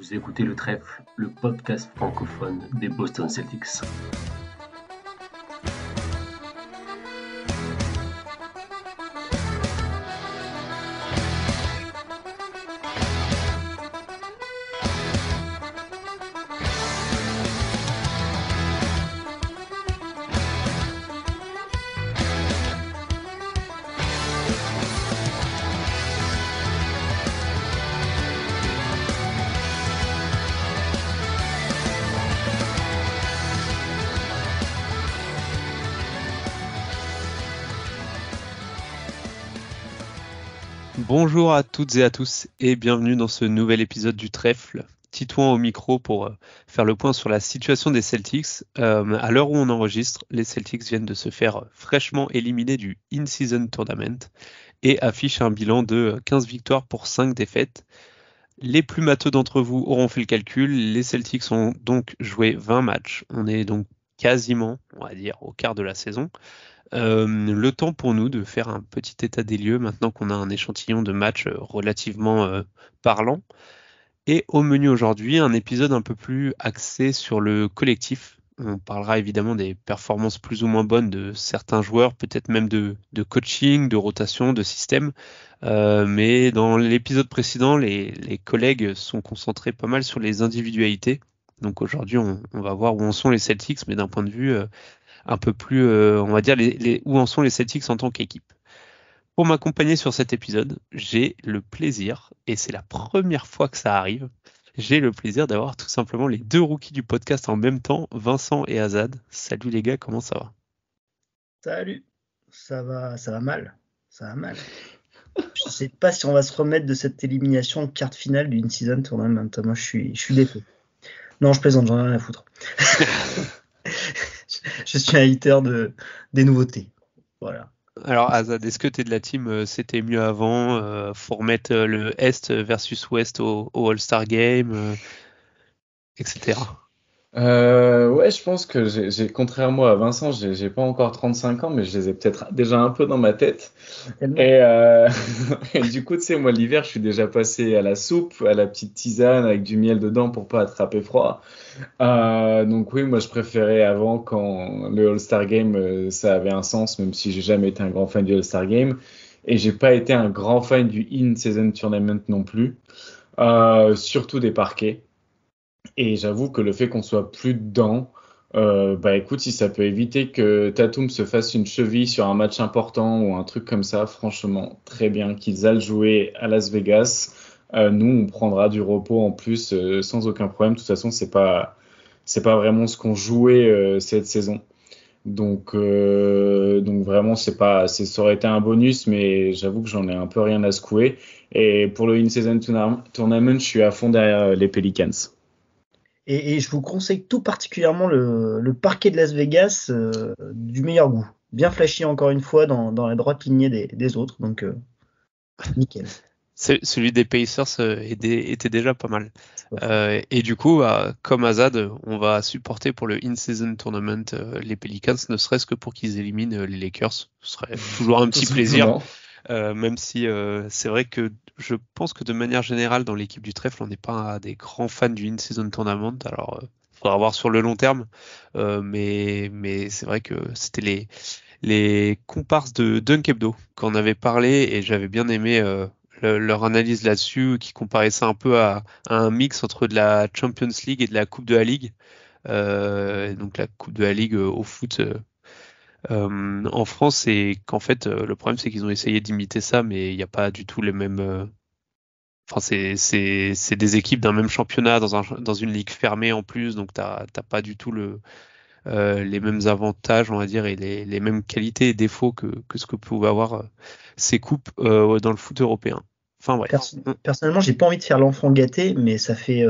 Vous écoutez Le Trèfle, le podcast francophone des Boston Celtics. Bonjour à toutes et à tous et bienvenue dans ce nouvel épisode du Trèfle. Titouan au micro pour faire le point sur la situation des Celtics. À l'heure où on enregistre, les Celtics viennent de se faire fraîchement éliminer du In-Season Tournament et affichent un bilan de 15 victoires pour 5 défaites. Les plus matheux d'entre vous auront fait le calcul. Les Celtics ont donc joué 20 matchs. On est donc quasiment, on va dire, au quart de la saison. Le temps pour nous de faire un petit état des lieux maintenant qu'on a un échantillon de matchs relativement parlant. Et au menu aujourd'hui, un épisode un peu plus axé sur le collectif. On parlera évidemment des performances plus ou moins bonnes de certains joueurs, peut-être même de coaching, de rotation, de système. Mais dans l'épisode précédent, les collègues sont concentrés pas mal sur les individualités. Donc aujourd'hui, on va voir où en sont les Celtics, mais d'un point de vue un peu plus, on va dire, où en sont les Celtics en tant qu'équipe. Pour m'accompagner sur cet épisode, j'ai le plaisir, et c'est la première fois que ça arrive, j'ai le plaisir d'avoir tout simplement les deux rookies du podcast en même temps, Vincent et Azad. Salut les gars, comment ça va ? Salut, ça va mal, ça va mal. Je sais pas si on va se remettre de cette élimination en quart finale d'une season tournament. Moi, je suis défait. Non, je plaisante, j'en ai rien à foutre. Je suis un hater des nouveautés. Voilà. Alors Azad, est-ce que tu es de la team c'était mieux avant, faut remettre le Est versus Ouest au All-Star Game, etc. Ouais, je pense que contrairement à Vincent, j'ai pas encore 35 ans, mais je les ai peut-être déjà un peu dans ma tête. Et, et du coup, tu sais, moi, l'hiver, je suis déjà passé à la soupe, à la petite tisane avec du miel dedans pour pas attraper froid. Donc oui, moi, je préférais avant quand le All-Star Game, ça avait un sens, même si j'ai jamais été un grand fan du All-Star Game. Et j'ai pas été un grand fan du In-Season Tournament non plus, surtout des parquets. Et j'avoue que le fait qu'on soit plus dedans, bah écoute, si ça peut éviter que Tatum se fasse une cheville sur un match important ou un truc comme ça, franchement, très bien qu'ils aillent jouer à Las Vegas. Nous, on prendra du repos en plus sans aucun problème. De toute façon, c'est pas vraiment ce qu'on jouait cette saison. Donc vraiment, ça aurait été un bonus, mais j'avoue que j'en ai un peu rien à secouer. Et pour le In-Season Tournament, je suis à fond derrière les Pelicans. Et je vous conseille tout particulièrement le parquet de Las Vegas du meilleur goût. Bien flashy encore une fois dans la droite lignée des autres. Donc, nickel. Celui des Pacers était déjà pas mal. Et du coup, comme Azad, on va supporter pour le In-Season Tournament les Pelicans, ne serait-ce que pour qu'ils éliminent les Lakers. Ce serait toujours un petit plaisir. Même si c'est vrai que je pense que de manière générale, dans l'équipe du Trèfle, on n'est pas des grands fans du In-Season Tournament. Alors, faudra voir sur le long terme. Mais c'est vrai que c'était les comparses de Dunk Hebdo qu'on avait parlé et j'avais bien aimé leur analyse là-dessus, qui comparait ça un peu à un mix entre de la Champions League et de la Coupe de la Ligue. Donc la Coupe de la Ligue au foot en France, c'est qu'en fait le problème c'est qu'ils ont essayé d'imiter ça, mais il n'y a pas du tout les mêmes. Enfin, c'est des équipes d'un même championnat dans une ligue fermée en plus, donc t'as pas du tout les mêmes avantages, on va dire, et les mêmes qualités et défauts que ce que pouvaient avoir ces coupes dans le foot européen. Enfin bref. Personnellement, j'ai pas envie de faire l'enfant gâté, mais ça fait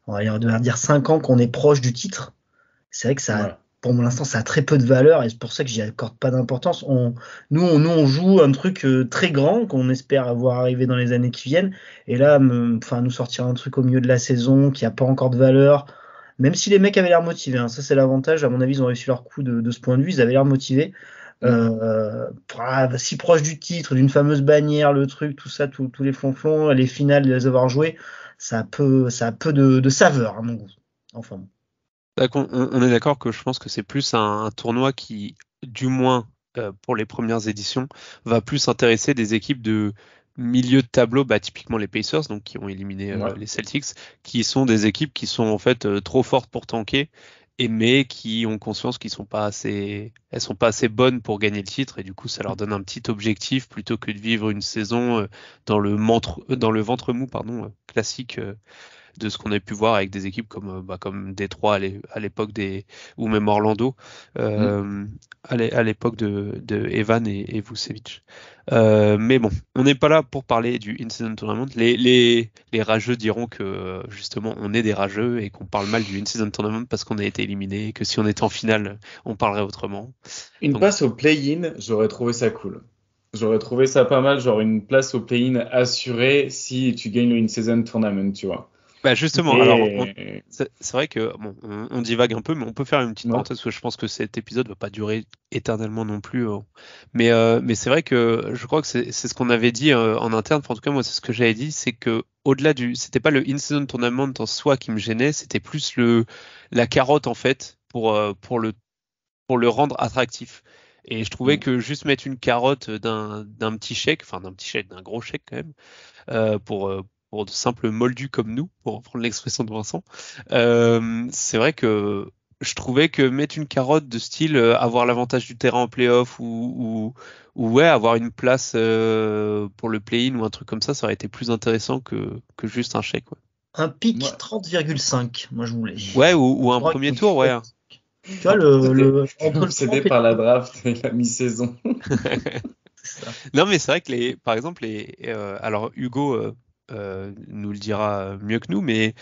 on va dire 5 ans qu'on est proche du titre. C'est vrai que ça, pour l'instant, ça a très peu de valeur et c'est pour ça que j'y accorde pas d'importance. Nous, on joue un truc très grand qu'on espère avoir arrivé dans les années qui viennent. Et là, nous sortir un truc au milieu de la saison qui a pas encore de valeur, même si les mecs avaient l'air motivés. Ça, c'est l'avantage. À mon avis, ils ont réussi leur coup de ce point de vue. Ils avaient l'air motivés. Si proche du titre, d'une fameuse bannière, le truc, tout ça, tous les flonflons, les finales, de les avoir joués. ça a peu de saveur à mon goût. Enfin bon. On est d'accord que je pense que c'est plus un tournoi qui, du moins pour les premières éditions, va plus intéresser des équipes de milieu de tableau, typiquement les Pacers, donc qui ont éliminé les Celtics, qui sont des équipes qui sont en fait trop fortes pour tanker, mais qui ont conscience elles sont pas assez bonnes pour gagner le titre, et du coup ça leur donne un petit objectif plutôt que de vivre une saison dans le ventre mou, classique. De ce qu'on a pu voir avec des équipes comme Détroit à l'époque ou même Orlando à l'époque de Evan et Vucevic. Mais bon, on n'est pas là pour parler du Incident Tournament. Les rageux diront que justement on est des rageux et qu'on parle mal du Incident Tournament parce qu'on a été éliminé et que si on était en finale, on parlerait autrement. Une passe au play-in, j'aurais trouvé ça cool. J'aurais trouvé ça pas mal, genre une place au play-in assurée si tu gagnes le In-Season Tournament, tu vois. Justement, alors c'est vrai que on divague un peu, mais on peut faire une petite parenthèse parce que je pense que cet épisode va pas durer éternellement non plus. Mais c'est vrai que je crois que c'est ce qu'on avait dit en interne. Enfin, en tout cas, moi, c'est ce que j'avais dit, c'est que au-delà c'était pas le in-season tournament en soi qui me gênait, c'était plus la carotte en fait pour le rendre attractif. Et je trouvais que juste mettre une carotte d'un gros chèque quand même, pour de simples moldus comme nous, pour reprendre l'expression de Vincent, c'est vrai que je trouvais que mettre une carotte de style avoir l'avantage du terrain en playoff ou avoir une place pour le play-in ou un truc comme ça aurait été plus intéressant que juste un chèque. Ouais. Un pic 30,5, moi je voulais. Ouais, ou un premier tour, ouais. Tu vois, entre cédé par la draft et la mi-saison. Non, mais c'est vrai que par exemple, alors Hugo nous le dira mieux que nous, mais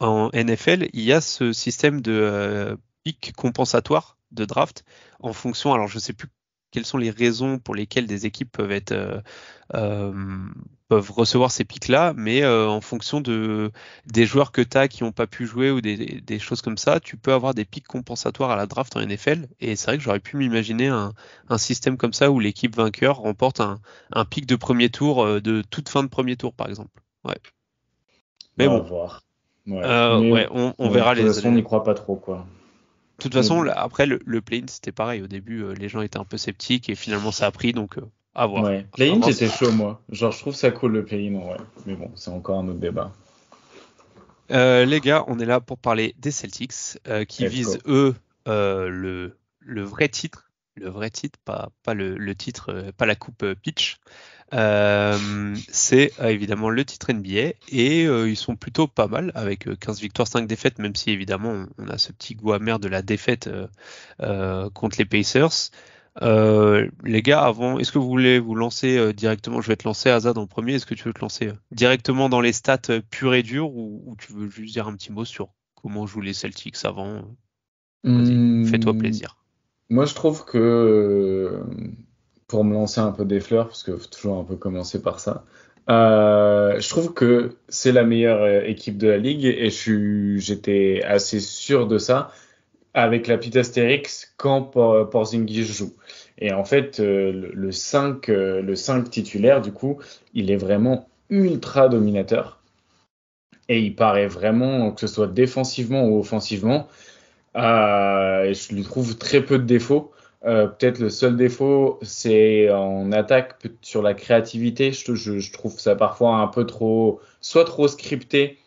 en NFL, il y a ce système de pick compensatoire de draft en fonction. Alors, je sais plus quelles sont les raisons pour lesquelles des équipes peuvent recevoir ces pics-là, mais en fonction des joueurs que tu as qui n'ont pas pu jouer ou des choses comme ça, tu peux avoir des pics compensatoires à la draft en NFL. Et c'est vrai que j'aurais pu m'imaginer un système comme ça où l'équipe vainqueur remporte un pic de premier tour de toute fin de premier tour, par exemple. Ouais. Mais on bon. va voir. On verra les. De toute façon, on n'y croit pas trop, quoi. De toute façon, après le play-in, c'était pareil. Au début, les gens étaient un peu sceptiques et finalement, ça a pris. Donc, à voir. Ouais. Play-in, j'étais chaud, moi. Genre, je trouve ça cool le play-in, ouais. Mais bon, c'est encore un autre débat. Les gars, on est là pour parler des Celtics qui visent, eux, le vrai titre. Le vrai titre, pas le titre, pas la coupe Peach. C'est évidemment le titre NBA et ils sont plutôt pas mal avec 15 victoires, 5 défaites, même si évidemment on a ce petit goût amer de la défaite contre les Pacers. Les gars, avant, est-ce que vous voulez vous lancer directement? Je vais te lancer Azad en premier. Est-ce que tu veux te lancer directement dans les stats pures et dures ou tu veux juste dire un petit mot sur comment jouent les Celtics avant? Vas-y, fais-toi plaisir. Moi, je trouve que pour me lancer un peu des fleurs, parce que faut toujours un peu commencer par ça, je trouve que c'est la meilleure équipe de la ligue et j'étais assez sûr de ça avec la petite astérix quand Porzingis joue. Et en fait, le 5 titulaire, du coup, il est vraiment ultra dominateur. Et il paraît vraiment, que ce soit défensivement ou offensivement, je lui trouve très peu de défauts. Peut-être le seul défaut, c'est en attaque sur la créativité. Je trouve ça parfois un peu trop scripté.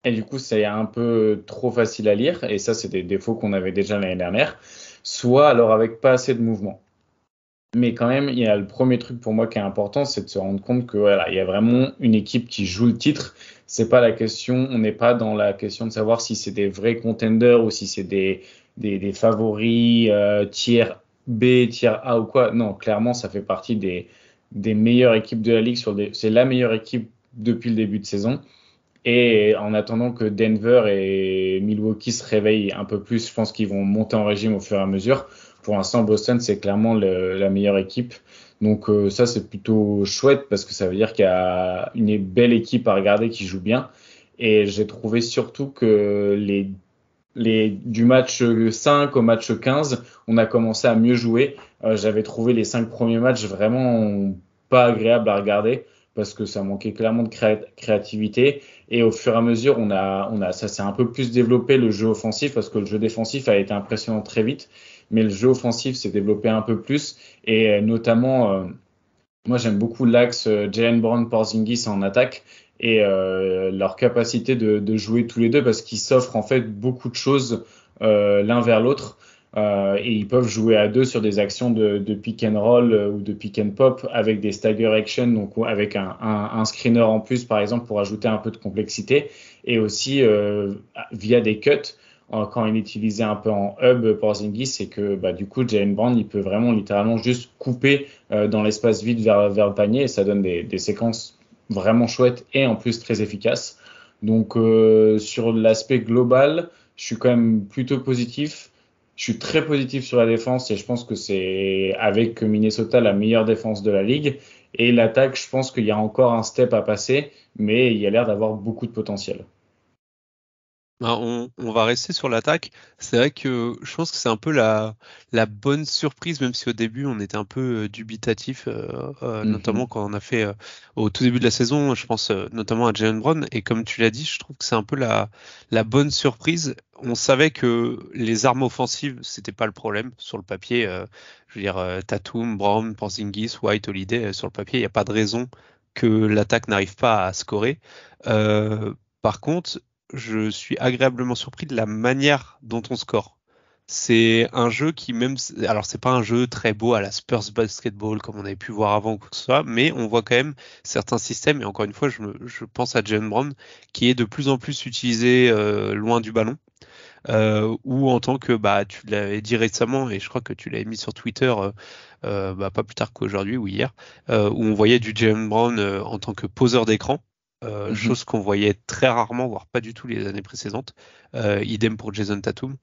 Et du coup, c'est un peu trop facile à lire. Et ça, c'est des défauts qu'on avait déjà l'année dernière. Soit alors avec pas assez de mouvement. Mais quand même, il y a le premier truc pour moi qui est important, c'est de se rendre compte que voilà, il y a vraiment une équipe qui joue le titre. C'est pas la question, on n'est pas dans la question de savoir si c'est des vrais contenders ou si c'est des favoris tiers B, tiers A ou quoi. Non, clairement, ça fait partie des meilleures équipes de la ligue. C'est la meilleure équipe depuis le début de saison. Et en attendant que Denver et Milwaukee se réveillent un peu plus, je pense qu'ils vont monter en régime au fur et à mesure. Pour l'instant, Boston, c'est clairement la meilleure équipe. Donc ça, c'est plutôt chouette parce que ça veut dire qu'il y a une belle équipe à regarder qui joue bien. Et j'ai trouvé surtout que du match 5 au match 15, on a commencé à mieux jouer. J'avais trouvé les 5 premiers matchs vraiment pas agréables à regarder. parce que ça manquait clairement de créativité. Et au fur et à mesure, ça s'est un peu plus développé le jeu offensif, parce que le jeu défensif a été impressionnant très vite, mais le jeu offensif s'est développé un peu plus, et notamment, moi j'aime beaucoup l'axe Jaylen Brown-Porzingis en attaque, et leur capacité de jouer tous les deux, parce qu'ils s'offrent en fait beaucoup de choses l'un vers l'autre. Et ils peuvent jouer à deux sur des actions de pick and roll ou de pick and pop avec des stagger action, donc avec un screener en plus par exemple pour ajouter un peu de complexité, et aussi via des cuts quand il est utilisé un peu en hub Porzingis, c'est que du coup Jaylen Brown il peut vraiment littéralement juste couper dans l'espace vide vers le panier, et ça donne des séquences vraiment chouettes et en plus très efficaces. Donc sur l'aspect global, je suis quand même plutôt positif. Je suis très positif sur la défense, et je pense que c'est avec Minnesota la meilleure défense de la ligue. Et l'attaque, je pense qu'il y a encore un step à passer, mais il y a l'air d'avoir beaucoup de potentiel. On va rester sur l'attaque. C'est vrai que je pense que c'est un peu la bonne surprise, même si au début on était un peu dubitatif, notamment quand on a fait au tout début de la saison, je pense notamment à Jaylen Brown. Et comme tu l'as dit, je trouve que c'est un peu la bonne surprise. On savait que les armes offensives, c'était pas le problème sur le papier. Je veux dire, Tatum, Brown, Porzingis, White, Holiday, sur le papier, il n'y a pas de raison que l'attaque n'arrive pas à scorer. Par contre, je suis agréablement surpris de la manière dont on score. C'est un jeu qui alors c'est pas un jeu très beau à la Spurs Basketball comme on avait pu voir avant ou quoi que ce soit, mais on voit quand même certains systèmes, et encore une fois, je pense à Jaylen Brown, qui est de plus en plus utilisé loin du ballon, ou en tant que, tu l'avais dit récemment, et je crois que tu l'avais mis sur Twitter, pas plus tard qu'aujourd'hui ou hier, où on voyait du Jaylen Brown en tant que poseur d'écran. Chose qu'on voyait très rarement, voire pas du tout les années précédentes. Idem pour Jason Tatum.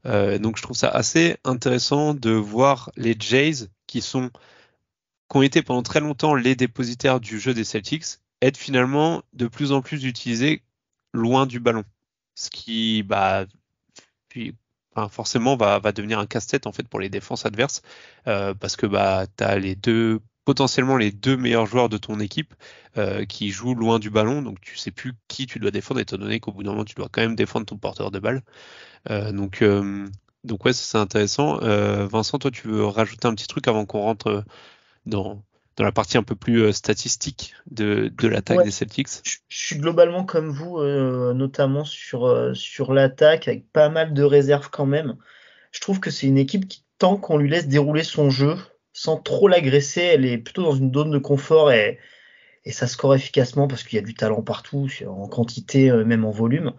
Donc je trouve ça assez intéressant de voir les Jays qui ont été pendant très longtemps les dépositaires du jeu des Celtics être finalement de plus en plus utilisés loin du ballon. Ce qui forcément va devenir un casse-tête en fait pour les défenses adverses, parce que t'as potentiellement les deux meilleurs joueurs de ton équipe qui jouent loin du ballon, donc tu sais plus qui tu dois défendre, étant donné qu'au bout d'un moment tu dois quand même défendre ton porteur de balle. Donc ouais, c'est intéressant. Vincent, toi tu veux rajouter un petit truc avant qu'on rentre dans la partie un peu plus statistique de l'attaque des Celtics? Je suis globalement comme vous, notamment sur l'attaque, avec pas mal de réserves quand même. Je trouve que c'est une équipe qui, tant qu'on lui laisse dérouler son jeu, sans trop l'agresser, elle est plutôt dans une zone de confort, et ça score efficacement parce qu'il y a du talent partout, en quantité, même en volume.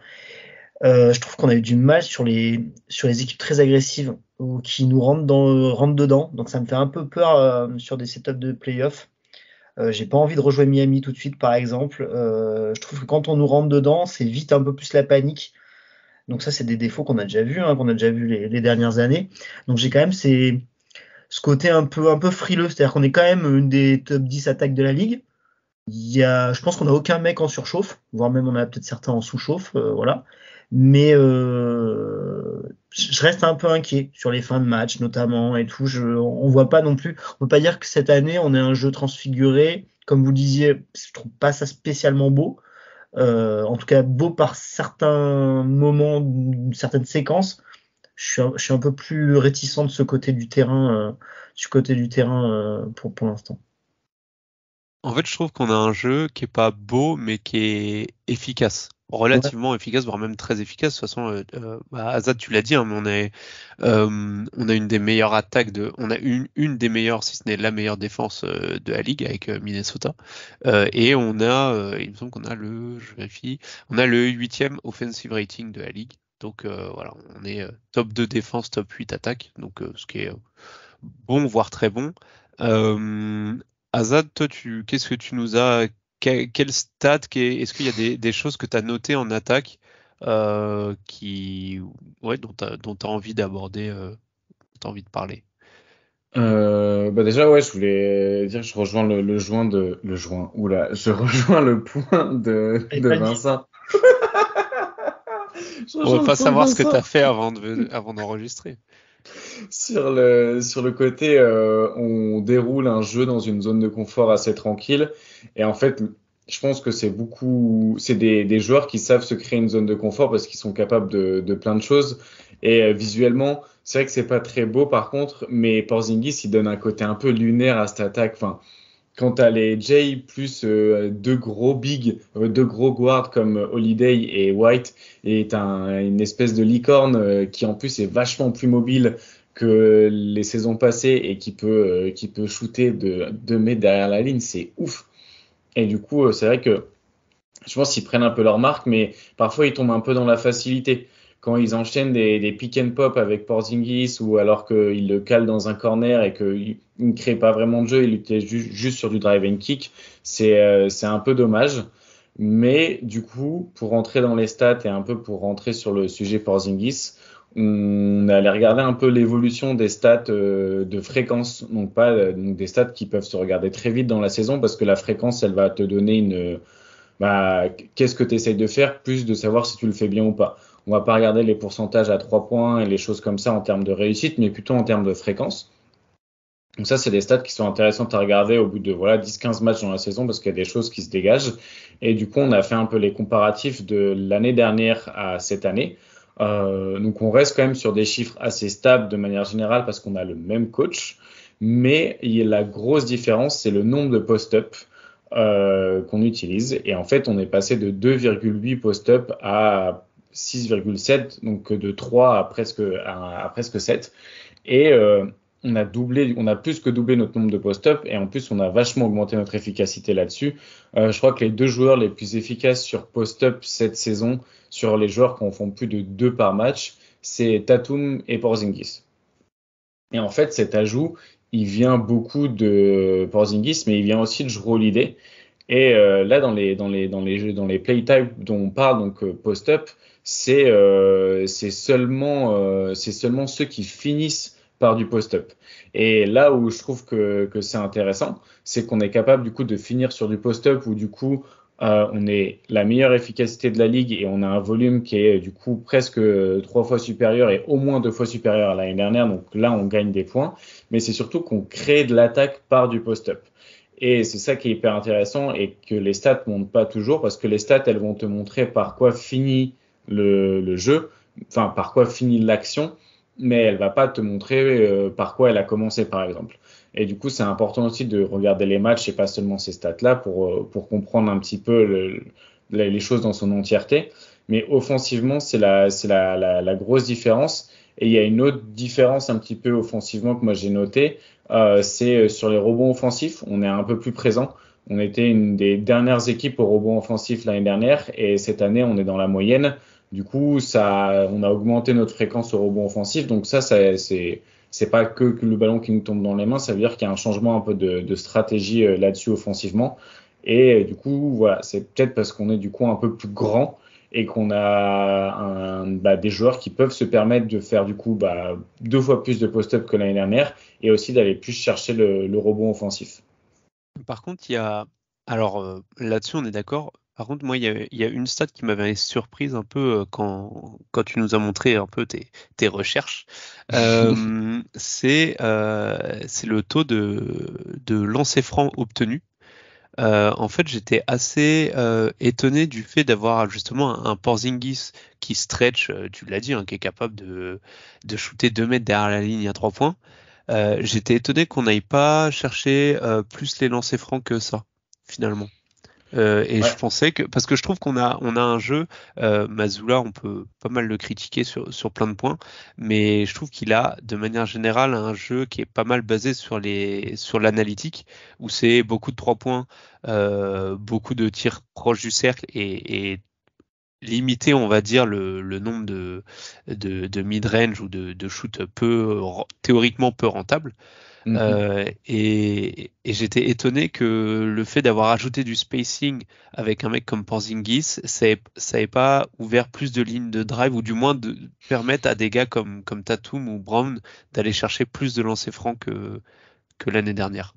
Je trouve qu'on a eu du mal sur les équipes très agressives ou qui nous rentrent dedans. Donc ça me fait un peu peur sur des setups de playoffs. J'ai pas envie de rejouer Miami tout de suite, par exemple. Je trouve que quand on nous rentre dedans, c'est vite un peu plus la panique. Donc ça, c'est des défauts qu'on a déjà vus, qu'on a déjà vu les dernières années. Donc j'ai quand même ce côté un peu frileux, c'est-à-dire qu'on est quand même une des top 10 attaques de la ligue. Je pense qu'on n'a aucun mec en surchauffe, voire même on a peut-être certains en sous-chauffe, voilà. Mais je reste un peu inquiet sur les fins de match, notamment, et tout. On voit pas non plus. On peut pas dire que cette année on est un jeu transfiguré, comme vous disiez. Je trouve pas ça spécialement beau. En tout cas, beau par certains moments, certaines séquences. Je suis un peu plus réticent de ce côté du terrain, pour l'instant. En fait, je trouve qu'on a un jeu qui est pas beau, mais qui est efficace, relativement efficace, voire même très efficace. De toute façon, Azad, tu l'as dit, hein, mais on a une des meilleures attaques on a une des meilleures, si ce n'est la meilleure défense de la ligue avec Minnesota. Et on a, il me semble qu'on a je vérifie, on a le 8e offensive rating de la ligue. Donc voilà, on est top 2 défense, top 8 attaque, donc ce qui est bon, voire très bon. Azad, toi, qu'est-ce que tu nous as, quel stat, est-ce qu'il y a des choses que tu as notées en attaque dont tu as envie d'aborder, dont tu as envie de parler? Déjà, ouais, je voulais dire, je rejoins je rejoins le point de Vincent. On va pas savoir ce que tu as fait avant d'enregistrer. Sur le côté, on déroule un jeu dans une zone de confort assez tranquille. Et en fait, je pense que c'est des joueurs qui savent se créer une zone de confort parce qu'ils sont capables de plein de choses. Et visuellement, c'est vrai que c'est pas très beau par contre, mais Porzingis, il donne un côté un peu lunaire à cette attaque. Enfin, quand t'as les Jay plus deux gros guards comme Holiday et White, et t'as une espèce de licorne qui en plus est vachement plus mobile que les saisons passées et qui peut shooter de 2 mètres derrière la ligne, c'est ouf. Et du coup, c'est vrai que je pense qu'ils prennent un peu leur marque, mais parfois ils tombent un peu dans la facilité. Quand ils enchaînent des pick and pop avec Porzingis ou alors qu'ils le calent dans un corner et qu'ils ne créent pas vraiment de jeu, ils l'utilisent juste sur du drive and kick, c'est un peu dommage. Mais du coup, pour rentrer dans les stats et un peu pour rentrer sur le sujet Porzingis, on allait regarder un peu l'évolution des stats de fréquence, donc des stats qui peuvent se regarder très vite dans la saison parce que la fréquence, elle va te donner qu'est-ce que tu essayes de faire, plus de savoir si tu le fais bien ou pas. On va pas regarder les pourcentages à 3 points et les choses comme ça en termes de réussite, mais plutôt en termes de fréquence. Donc ça, c'est des stats qui sont intéressantes à regarder au bout de 10-15 matchs dans la saison parce qu'il y a des choses qui se dégagent. Et du coup, on a fait un peu les comparatifs de l'année dernière à cette année. Donc on reste quand même sur des chiffres assez stables de manière générale parce qu'on a le même coach. Mais la grosse différence, c'est le nombre de post-up qu'on utilise. Et en fait, on est passé de 2,8 post-up à 6,7, donc de 3 à presque 7. Et on a plus que doublé notre nombre de post-up et en plus on a vachement augmenté notre efficacité là-dessus. Je crois que les deux joueurs les plus efficaces sur post-up cette saison, sur les joueurs qui en font plus de 2 par match, c'est Tatum et Porzingis. Et en fait, cet ajout, il vient beaucoup de Porzingis, mais il vient aussi de Jrue Holiday. Et là, dans les playtypes dont on parle, donc post-up, c'est seulement ceux qui finissent par du post-up. Et là où je trouve que c'est intéressant, c'est qu'on est capable du coup de finir sur du post-up où du coup on est la meilleure efficacité de la ligue et on a un volume qui est du coup presque 3 fois supérieur et au moins 2 fois supérieur à l'année dernière. Donc là, on gagne des points. Mais c'est surtout qu'on crée de l'attaque par du post-up. Et c'est ça qui est hyper intéressant et que les stats montrent pas toujours parce que les stats, elles vont te montrer par quoi finit le jeu, enfin par quoi finit l'action, mais elle va pas te montrer par quoi elle a commencé par exemple. Et du coup, c'est important aussi de regarder les matchs et pas seulement ces stats-là pour comprendre un petit peu les choses dans son entièreté. Mais offensivement, c'est la grosse différence. Et il y a une autre différence un petit peu offensivement que moi j'ai noté, c'est sur les rebonds offensifs. On est un peu plus présent. On était une des dernières équipes au rebond offensif l'année dernière et cette année on est dans la moyenne. Du coup, on a augmenté notre fréquence au rebond offensif. Donc c'est pas que le ballon qui nous tombe dans les mains. Ça veut dire qu'il y a un changement un peu de stratégie là-dessus offensivement. Et du coup, voilà, c'est peut-être parce qu'on est du coup un peu plus grand et qu'on a des joueurs qui peuvent se permettre de faire du coup 2 fois plus de post-up que l'année dernière et aussi d'aller plus chercher le rebond offensif. Par contre, alors là-dessus on est d'accord. Par contre, moi, il y a une stat qui m'avait surprise un peu quand tu nous as montré un peu tes recherches. C'est le taux de lancers francs obtenus. En fait, j'étais assez étonné du fait d'avoir justement un Porzingis qui stretch, tu l'as dit, hein, qui est capable de shooter 2 mètres derrière la ligne à 3 points. J'étais étonné qu'on n'aille pas chercher plus les lancers francs que ça, finalement. Et je pensais parce que je trouve qu'on a un jeu, Mazzulla, on peut pas mal le critiquer sur plein de points, mais je trouve qu'il a de manière générale un jeu qui est pas mal basé sur l'analytique, où c'est beaucoup de 3 points, beaucoup de tirs proches du cercle et limiter, on va dire, le nombre de mid-range ou de shoot théoriquement peu rentables. Et j'étais étonné que le fait d'avoir ajouté du spacing avec un mec comme Porzingis, ça ait pas ouvert plus de lignes de drive ou du moins de permettre à des gars comme Tatum ou Brown d'aller chercher plus de lancers francs que l'année dernière.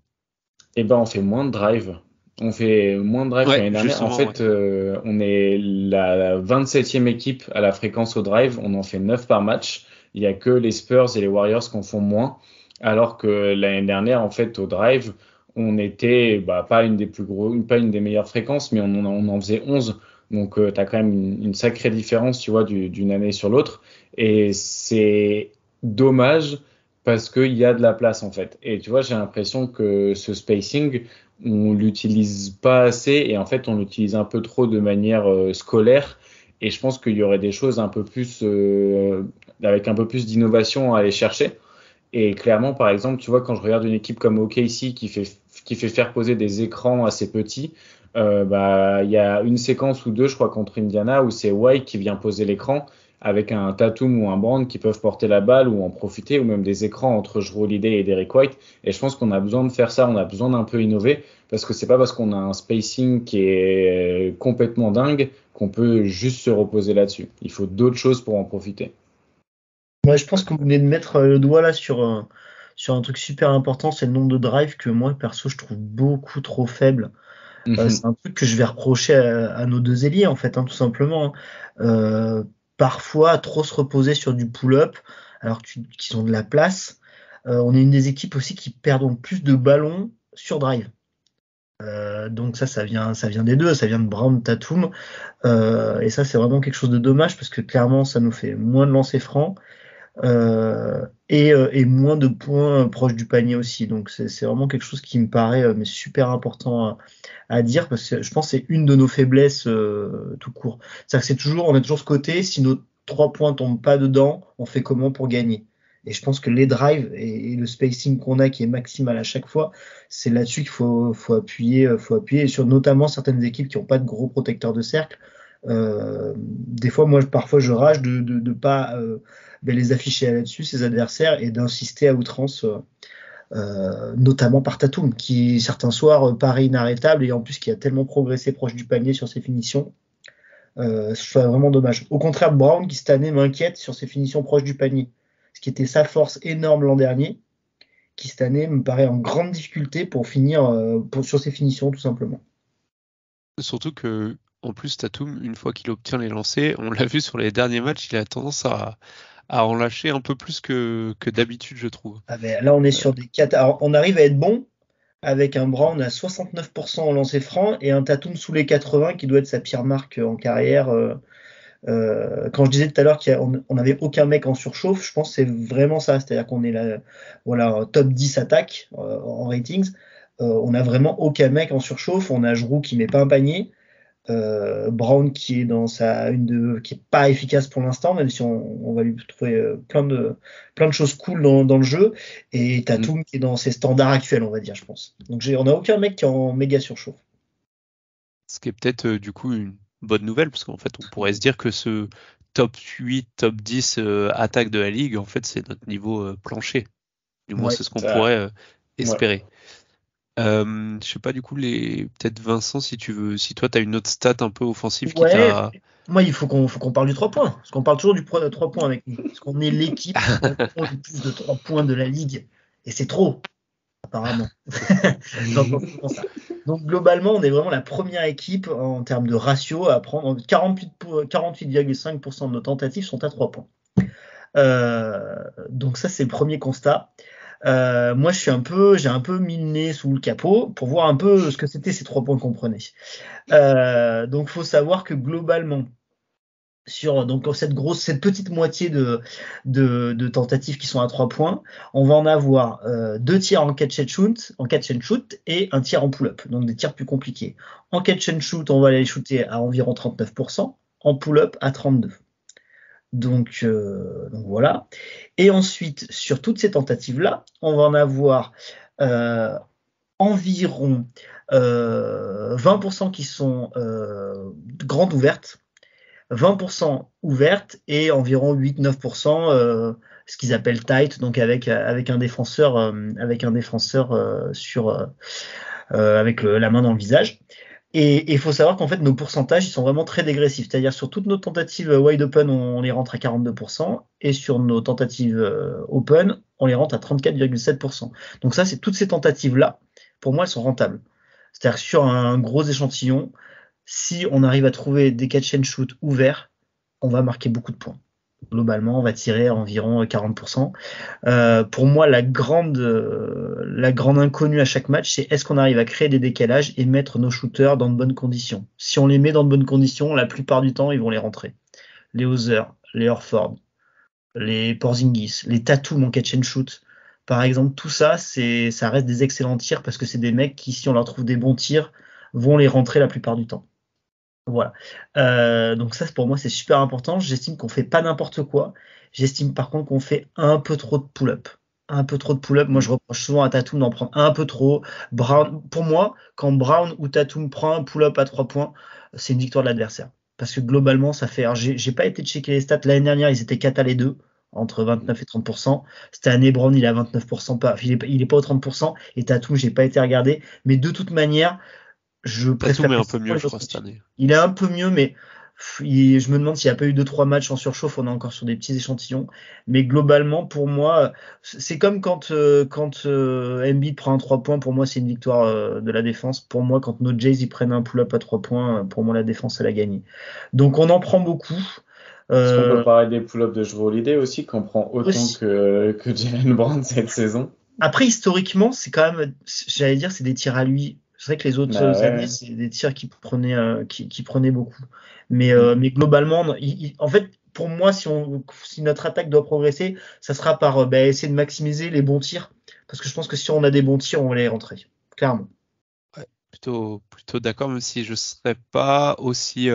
Eh ben, on fait moins de drive. On fait moins de drive que l'année dernière. En fait, on est la 27e équipe à la fréquence au drive. On en fait 9 par match. il y a que les Spurs et les Warriors qui en font moins, alors que l'année dernière, en fait, au drive, on était pas une des meilleures fréquences, mais on en faisait 11. Donc, tu as quand même une sacrée différence, tu vois, d'une année sur l'autre. Et c'est dommage parce qu'il y a de la place, en fait. Et tu vois, j'ai l'impression que ce spacing, on l'utilise pas assez et en fait, on l'utilise un peu trop de manière scolaire. Et je pense qu'il y aurait des choses un peu plus, avec un peu plus d'innovation à aller chercher. Et clairement, par exemple, tu vois, quand je regarde une équipe comme OKC qui fait faire poser des écrans assez petits, il y a une séquence ou deux, je crois, contre Indiana, où c'est White qui vient poser l'écran avec un Tatum ou un Brand qui peuvent porter la balle ou en profiter, ou même des écrans entre Jrue Holiday et Derrick White. Et je pense qu'on a besoin de faire ça, on a besoin d'un peu innover, parce que c'est pas parce qu'on a un spacing qui est complètement dingue qu'on peut juste se reposer là-dessus. Il faut d'autres choses pour en profiter. Ouais, je pense que vous venez de mettre le doigt là sur un truc super important, c'est le nombre de drives que moi, perso, je trouve beaucoup trop faible. C'est un truc que je vais reprocher à nos deux ailiers, en fait, hein, tout simplement. Parfois, trop se reposer sur du pull-up, alors qu'ils ont de la place. On est une des équipes aussi qui perdent plus de ballons sur drive. Donc ça vient des deux, ça vient de Brown, Tatum. Et ça, c'est vraiment quelque chose de dommage parce que clairement, ça nous fait moins de lancers francs. Et moins de points proches du panier aussi. Donc c'est vraiment quelque chose qui me paraît mais super important à dire parce que je pense que c'est une de nos faiblesses tout court. C'est-à-dire que on a toujours ce côté, si nos 3 points tombent pas dedans, on fait comment pour gagner? Et je pense que les drives et le spacing qu'on a qui est maximal à chaque fois, c'est là-dessus qu'il faut appuyer, et sur notamment certaines équipes qui n'ont pas de gros protecteurs de cercle. Des fois, parfois, je rage de pas les afficher là-dessus, ses adversaires, et d'insister à outrance, notamment par Tatum, qui certains soirs paraît inarrêtable et en plus qui a tellement progressé proche du panier sur ses finitions. Je trouve ça vraiment dommage. Au contraire, Brown, qui cette année m'inquiète sur ses finitions proches du panier, ce qui était sa force énorme l'an dernier, qui cette année me paraît en grande difficulté pour finir sur ses finitions, tout simplement. Surtout que, en plus, Tatum, une fois qu'il obtient les lancers, on l'a vu sur les derniers matchs, il a tendance à en lâcher un peu plus que d'habitude, je trouve. Ah ben, là, on est sur des 4. Alors, on arrive à être bon avec un Brown à 69% en lancer franc et un Tatum sous les 80 qui doit être sa pire marque en carrière. Quand je disais tout à l'heure qu'on n'avait aucun mec en surchauffe, je pense que c'est vraiment ça. C'est-à-dire qu'on est là, voilà, top 10 attaque en ratings. On n'a vraiment aucun mec en surchauffe. On a Jrue qui met pas un panier. Brown qui est qui est pas efficace pour l'instant, même si on va lui trouver plein de choses cool dans le jeu, et Tatum qui est dans ses standards actuels, on va dire, je pense. Donc on n'a aucun mec qui est en méga surchauffe. Ce qui est peut-être du coup une bonne nouvelle, parce qu'en fait on pourrait se dire que ce top 8, top 10 attaque de la ligue, en fait c'est notre niveau plancher. Du moins c'est ce qu'on pourrait espérer. Ouais. Je sais pas du coup peut-être Vincent si toi t'as une autre stat un peu offensive qui t'a. Moi il faut qu'on parle du 3 points, parce qu'on parle toujours du 3 points avec nous, parce qu'on est l'équipe qui prend le plus de 3 points de la ligue, et c'est trop apparemment. Donc globalement on est vraiment la première équipe en termes de ratio à prendre. 48,5% de nos tentatives sont à 3 points. Donc ça c'est le premier constat. Moi, j'ai un peu mis le nez sous le capot pour voir un peu ce que c'était ces 3 points qu'on prenait. Donc, faut savoir que globalement, sur cette petite moitié de tentatives qui sont à 3 points, on va en avoir 2 tirs en catch and shoot et un tir en pull-up, donc des tirs plus compliqués. En catch and shoot, on va aller shooter à environ 39%, en pull-up à 32%. Donc voilà. Et ensuite, sur toutes ces tentatives-là, on va en avoir environ 20% qui sont grandes ouvertes, 20% ouvertes et environ 8-9% ce qu'ils appellent tight, donc avec un défenseur avec la main dans le visage. Et il faut savoir qu'en fait, nos pourcentages, ils sont vraiment très dégressifs. C'est-à-dire, sur toutes nos tentatives wide open, on les rentre à 42%. Et sur nos tentatives open, on les rentre à 34,7%. Donc ça, c'est toutes ces tentatives-là, pour moi, elles sont rentables. C'est-à-dire, sur un gros échantillon, si on arrive à trouver des catch and shoot ouverts, on va marquer beaucoup de points. Globalement, on va tirer environ 40%. Pour moi, la grande inconnue à chaque match, c'est est-ce qu'on arrive à créer des décalages et mettre nos shooters dans de bonnes conditions. Si on les met dans de bonnes conditions, la plupart du temps, ils vont les rentrer. Les Hauser, les Horford, les Porzingis, les Tatum en catch and shoot. Par exemple, tout ça, ça reste des excellents tirs parce que c'est des mecs qui, si on leur trouve des bons tirs, vont les rentrer la plupart du temps. Voilà. Donc ça, pour moi, c'est super important. J'estime qu'on fait pas n'importe quoi. J'estime par contre qu'on fait un peu trop de pull-up. Un peu trop de pull-up. Moi, je reproche souvent à Tatum d'en prendre un peu trop. Brown, pour moi, quand Brown ou Tatum prend un pull-up à 3 points, c'est une victoire de l'adversaire. Parce que globalement, ça fait. Alors, j'ai pas été checker les stats. L'année dernière, ils étaient 4 à les deux, entre 29 et 30%. Cette année, Brown, il est à 29%. Il est pas aux 30%. Et Tatum, j'ai pas été regardé. Mais de toute manière, je préfère. Tatum est un peu mieux, je crois, cette année. Il est un peu mieux, mais je me demande s'il n'y a pas eu 2-3 matchs en surchauffe. On est encore sur des petits échantillons. Mais globalement, pour moi, c'est comme quand Embiid prend un 3 points. Pour moi, c'est une victoire de la défense. Pour moi, quand nos Jays ils prennent un pull-up à 3 points, pour moi, la défense, elle a gagné. Donc, on en prend beaucoup. Est-ce qu'on peut parler des pull-ups de Jrue Holiday aussi, qu'on prend autant aussi. que Jaylen Brown cette saison? Après, historiquement, c'est quand même, j'allais dire, c'est des tirs à lui. C'est vrai que les autres années, c'est des tirs qui prenaient beaucoup. Mais globalement, en fait, pour moi, si notre attaque doit progresser, ça sera par essayer de maximiser les bons tirs. Parce que je pense que si on a des bons tirs, on va les rentrer. Clairement. Ouais, plutôt d'accord, même si je serais pas aussi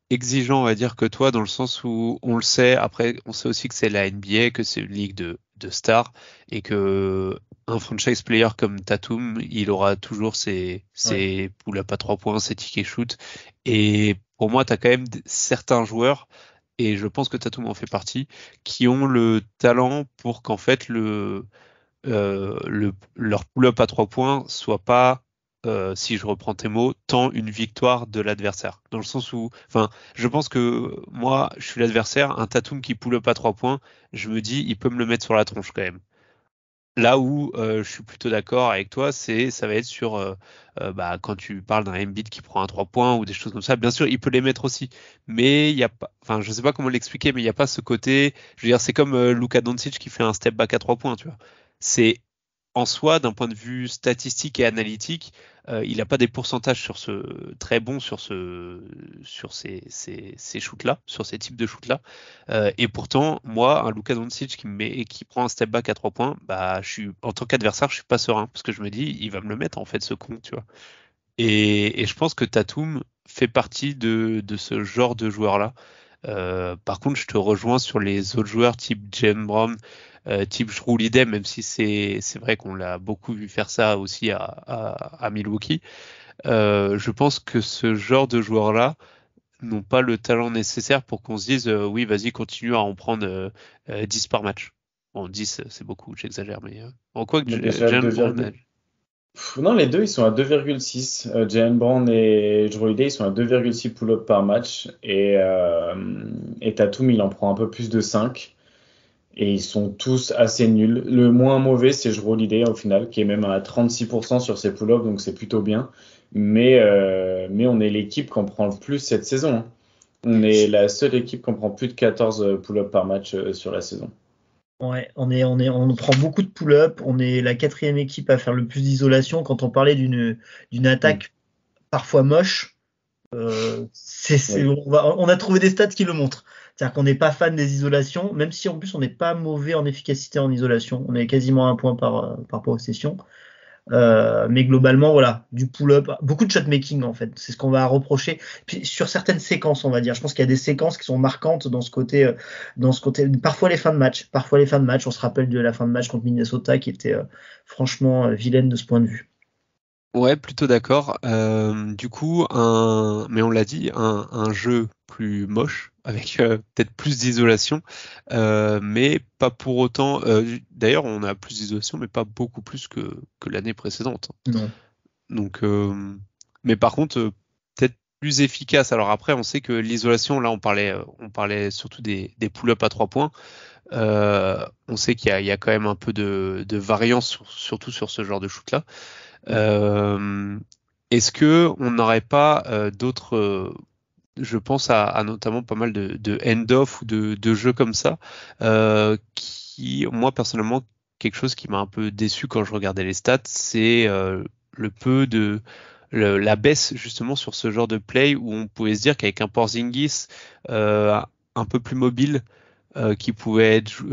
exigeant, on va dire, que toi, dans le sens où on le sait. Après, on sait aussi que c'est la NBA, que c'est une ligue de stars, et que un franchise player comme Tatum, il aura toujours ses pull-up à 3 points, ses tickets shoot. Et pour moi, tu as quand même certains joueurs, et je pense que Tatum en fait partie, qui ont le talent pour qu'en fait leur pull-up à 3 points soit pas, si je reprends tes mots, tant une victoire de l'adversaire. Dans le sens où, enfin, je pense que moi, je suis l'adversaire, un Tatum qui pull-up à 3 points, je me dis, il peut me le mettre sur la tronche quand même. Là où je suis plutôt d'accord avec toi, ça va être sur quand tu parles d'un Embiid qui prend un 3 points ou des choses comme ça. Bien sûr, il peut les mettre aussi, mais il y a pas, enfin, je sais pas comment l'expliquer, mais il y a pas ce côté. Je veux dire, c'est comme Luka Doncic qui fait un step back à 3 points, tu vois. C'est en soi, d'un point de vue statistique et analytique, il n'a pas des pourcentages très bons sur ces shoots-là, sur ces types de shoots-là. Et pourtant, moi, un Luka Doncic qui prend un step back à 3 points, bah, en tant qu'adversaire, je suis pas serein parce que je me dis, il va me le mettre en fait, ce con, tu vois. Et je pense que Tatum fait partie de ce genre de joueur-là. Par contre, je te rejoins sur les autres joueurs type Jaylen Brown, type Jrue Holiday, même si c'est vrai qu'on l'a beaucoup vu faire ça aussi à Milwaukee. Je pense que ce genre de joueurs-là n'ont pas le talent nécessaire pour qu'on se dise oui, vas-y, continue à en prendre 10 par match. Bon, 10, c'est beaucoup, j'exagère, mais en quoi que Jaylen Brown. Non, les deux, ils sont à 2,6. Jaylen Brown et Jrue Holiday, ils sont à 2,6 pull-up par match. Et Tatum, il en prend un peu plus de 5. Et ils sont tous assez nuls. Le moins mauvais, c'est Jrue Holiday au final, qui est même à 36% sur ses pull-ups, donc c'est plutôt bien. Mais on est l'équipe qui en prend le plus cette saison, hein. On est la seule équipe qui en prend plus de 14 pull-ups par match sur la saison. Ouais, on prend beaucoup de pull-up. On est la 4e équipe à faire le plus d'isolation. Quand on parlait d'une attaque parfois moche, on a trouvé des stats qui le montrent. C'est-à-dire qu'on n'est pas fan des isolations, même si en plus on n'est pas mauvais en efficacité en isolation. On est quasiment à 1 point par possession. Mais globalement, voilà, du pull-up, beaucoup de shot-making en fait. C'est ce qu'on va reprocher. Puis sur certaines séquences, on va dire. Je pense qu'il y a des séquences qui sont marquantes dans ce côté. Parfois les fins de match. On se rappelle de la fin de match contre Minnesota qui était franchement vilaine de ce point de vue. Ouais, plutôt d'accord. Du coup, mais on l'a dit, un jeu plus moche, avec peut-être plus d'isolation, mais pas pour autant. D'ailleurs, on a plus d'isolation, mais pas beaucoup plus que l'année précédente. Non. Donc, mais par contre, peut-être plus efficace. Alors après, on sait que l'isolation, là, on parlait surtout des pull-ups à 3 points. On sait qu'il y a quand même un peu de variance, surtout sur ce genre de shoot-là. Est-ce que on n'aurait pas d'autres je pense à notamment pas mal de end-off ou de jeux comme ça, qui, moi personnellement, quelque chose qui m'a un peu déçu quand je regardais les stats, c'est le peu de la baisse justement sur ce genre de play où on pouvait se dire qu'avec un Porzingis un peu plus mobile, qui pouvait être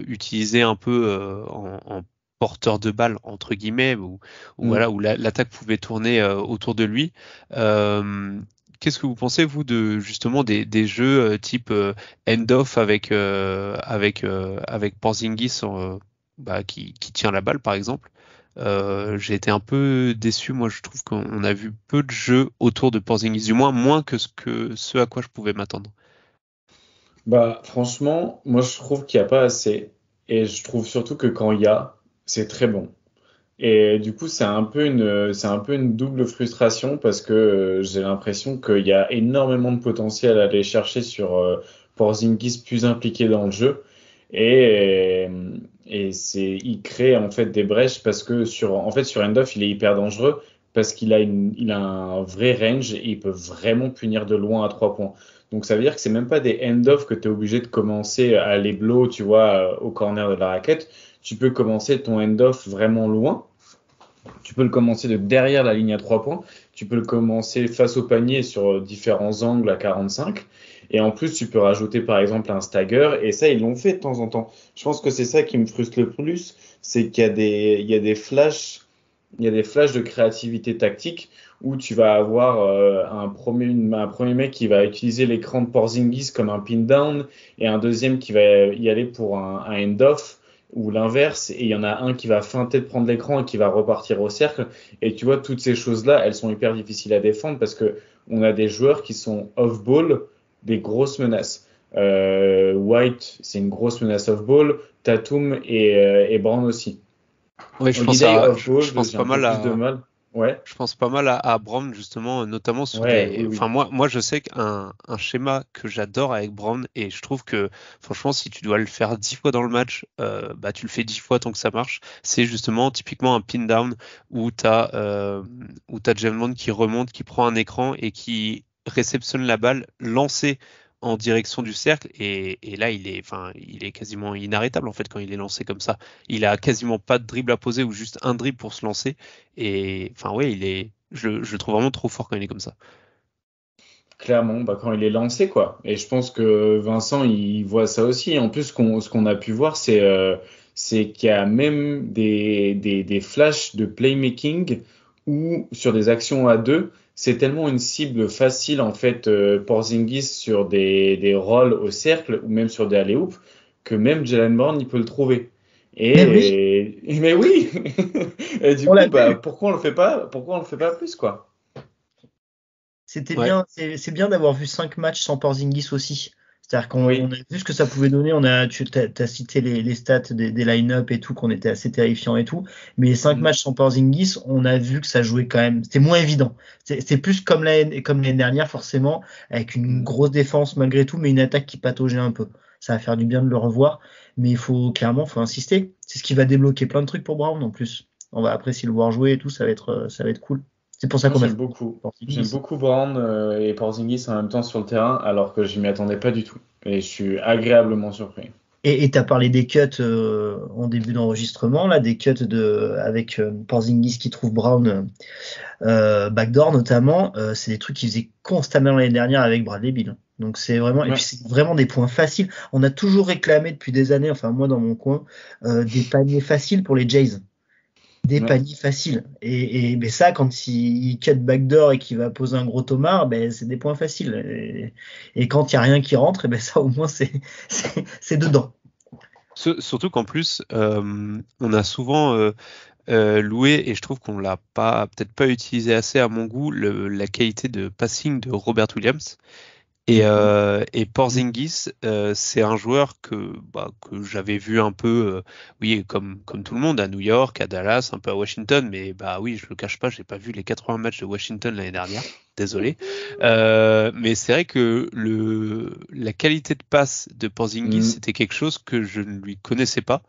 utilisé un peu en porteur de balle entre guillemets, ou voilà, où l'attaque pouvait tourner autour de lui. Qu'est-ce que vous pensez, vous, de justement des jeux type end-off avec Porzingis qui tient la balle, par exemple? J'ai été un peu déçu. Moi, je trouve qu'on a vu peu de jeux autour de Porzingis, du moins que ce à quoi je pouvais m'attendre. Bah, franchement, moi je trouve qu'il n'y a pas assez. Et je trouve surtout que quand il y a, c'est très bon. Et du coup, c'est un peu une double frustration parce que j'ai l'impression qu'il y a énormément de potentiel à aller chercher sur Porzingis plus impliqué dans le jeu. Et, il crée en fait des brèches parce que en fait, sur End-Off, il est hyper dangereux parce il a un vrai range et il peut vraiment punir de loin à 3 points. Donc ça veut dire que c'est même pas des end-off que tu es obligé de commencer à les blow, tu vois, au corner de la raquette. Tu peux commencer ton end-off vraiment loin. Tu peux le commencer de derrière la ligne à 3 points. Tu peux le commencer face au panier sur différents angles à 45. Et en plus, tu peux rajouter par exemple un stagger. Et ça, ils l'ont fait de temps en temps. Je pense que c'est ça qui me frustre le plus. C'est qu'il il y a des flashs de créativité tactique où tu vas avoir un premier mec qui va utiliser l'écran de Porzingis comme un pin down et un deuxième qui va y aller pour un end-off ou l'inverse, et il y en a un qui va feinter de prendre l'écran et qui va repartir au cercle. Et tu vois, toutes ces choses-là, elles sont hyper difficiles à défendre parce que on a des joueurs qui sont off-ball, des grosses menaces. White, c'est une grosse menace off-ball, Tatum et Brown aussi. Oui, je pense pas mal à. Ouais. Je pense pas mal à Brown, justement, notamment sur oui. Enfin, moi, je sais qu'un schéma que j'adore avec Brown, et je trouve que, franchement, si tu dois le faire 10 fois dans le match, tu le fais 10 fois tant que ça marche. C'est justement typiquement un pin down où t'as Jalen Brown qui remonte, qui prend un écran et qui réceptionne la balle lancée en direction du cercle, et là il est quasiment inarrêtable en fait quand il est lancé comme ça. Il a quasiment pas de dribble à poser ou juste un dribble pour se lancer, et enfin ouais, je le trouve vraiment trop fort quand il est comme ça. Clairement, quand il est lancé, quoi. Et je pense que Vincent, il voit ça aussi. En plus, ce qu'on a pu voir, c'est qu'il y a même des flashs de playmaking où, sur des actions à deux, c'est tellement une cible facile, en fait, Porzingis sur des rolls au cercle ou même sur des alley-oops, que même Jalen Brown, il peut le trouver. Mais oui! Et du coup, pourquoi on le fait pas plus, quoi? C'était bien, c'est bien d'avoir vu 5 matchs sans Porzingis aussi. C'est-à-dire qu'on a vu ce que ça pouvait donner. Tu as cité les stats des line-up et tout, qu'on était assez terrifiant et tout. Mais les 5 matchs sans Porzingis, on a vu que ça jouait quand même. C'était moins évident. C'est plus comme l'année dernière, forcément, avec une grosse défense malgré tout, mais une attaque qui pataugeait un peu. Ça va faire du bien de le revoir. Mais il faut insister. C'est ce qui va débloquer plein de trucs pour Brown en plus. On va apprécier le voir jouer et tout. Ça va être cool. C'est pour ça qu'on J'aime beaucoup Brown et Porzingis en même temps sur le terrain, alors que je m'y attendais pas du tout. Et je suis agréablement surpris. Et tu as parlé des cuts en début d'enregistrement, là, des cuts avec Porzingis qui trouve Brown backdoor notamment. C'est des trucs qu'ils faisaient constamment l'année dernière avec Bradley Beal. Donc c'est vraiment, et puis c'est vraiment des points faciles. On a toujours réclamé depuis des années, enfin moi dans mon coin, des paniers faciles pour les Jays. Des paniers faciles. Mais ça, quand il cut backdoor et qu'il va poser un gros tomard, c'est des points faciles. Et quand il n'y a rien qui rentre, ça au moins c'est dedans. Surtout qu'en plus, on a souvent loué, et je trouve qu'on l'a peut-être pas utilisé assez à mon goût, la qualité de passing de Robert Williams. Et Porzingis, c'est un joueur que j'avais vu un peu, comme tout le monde, à New York, à Dallas, un peu à Washington, mais oui, je le cache pas, j'ai pas vu les 80 matchs de Washington l'année dernière, désolé. Mais c'est vrai que la qualité de passe de Porzingis, c'était quelque chose que je ne lui connaissais pas.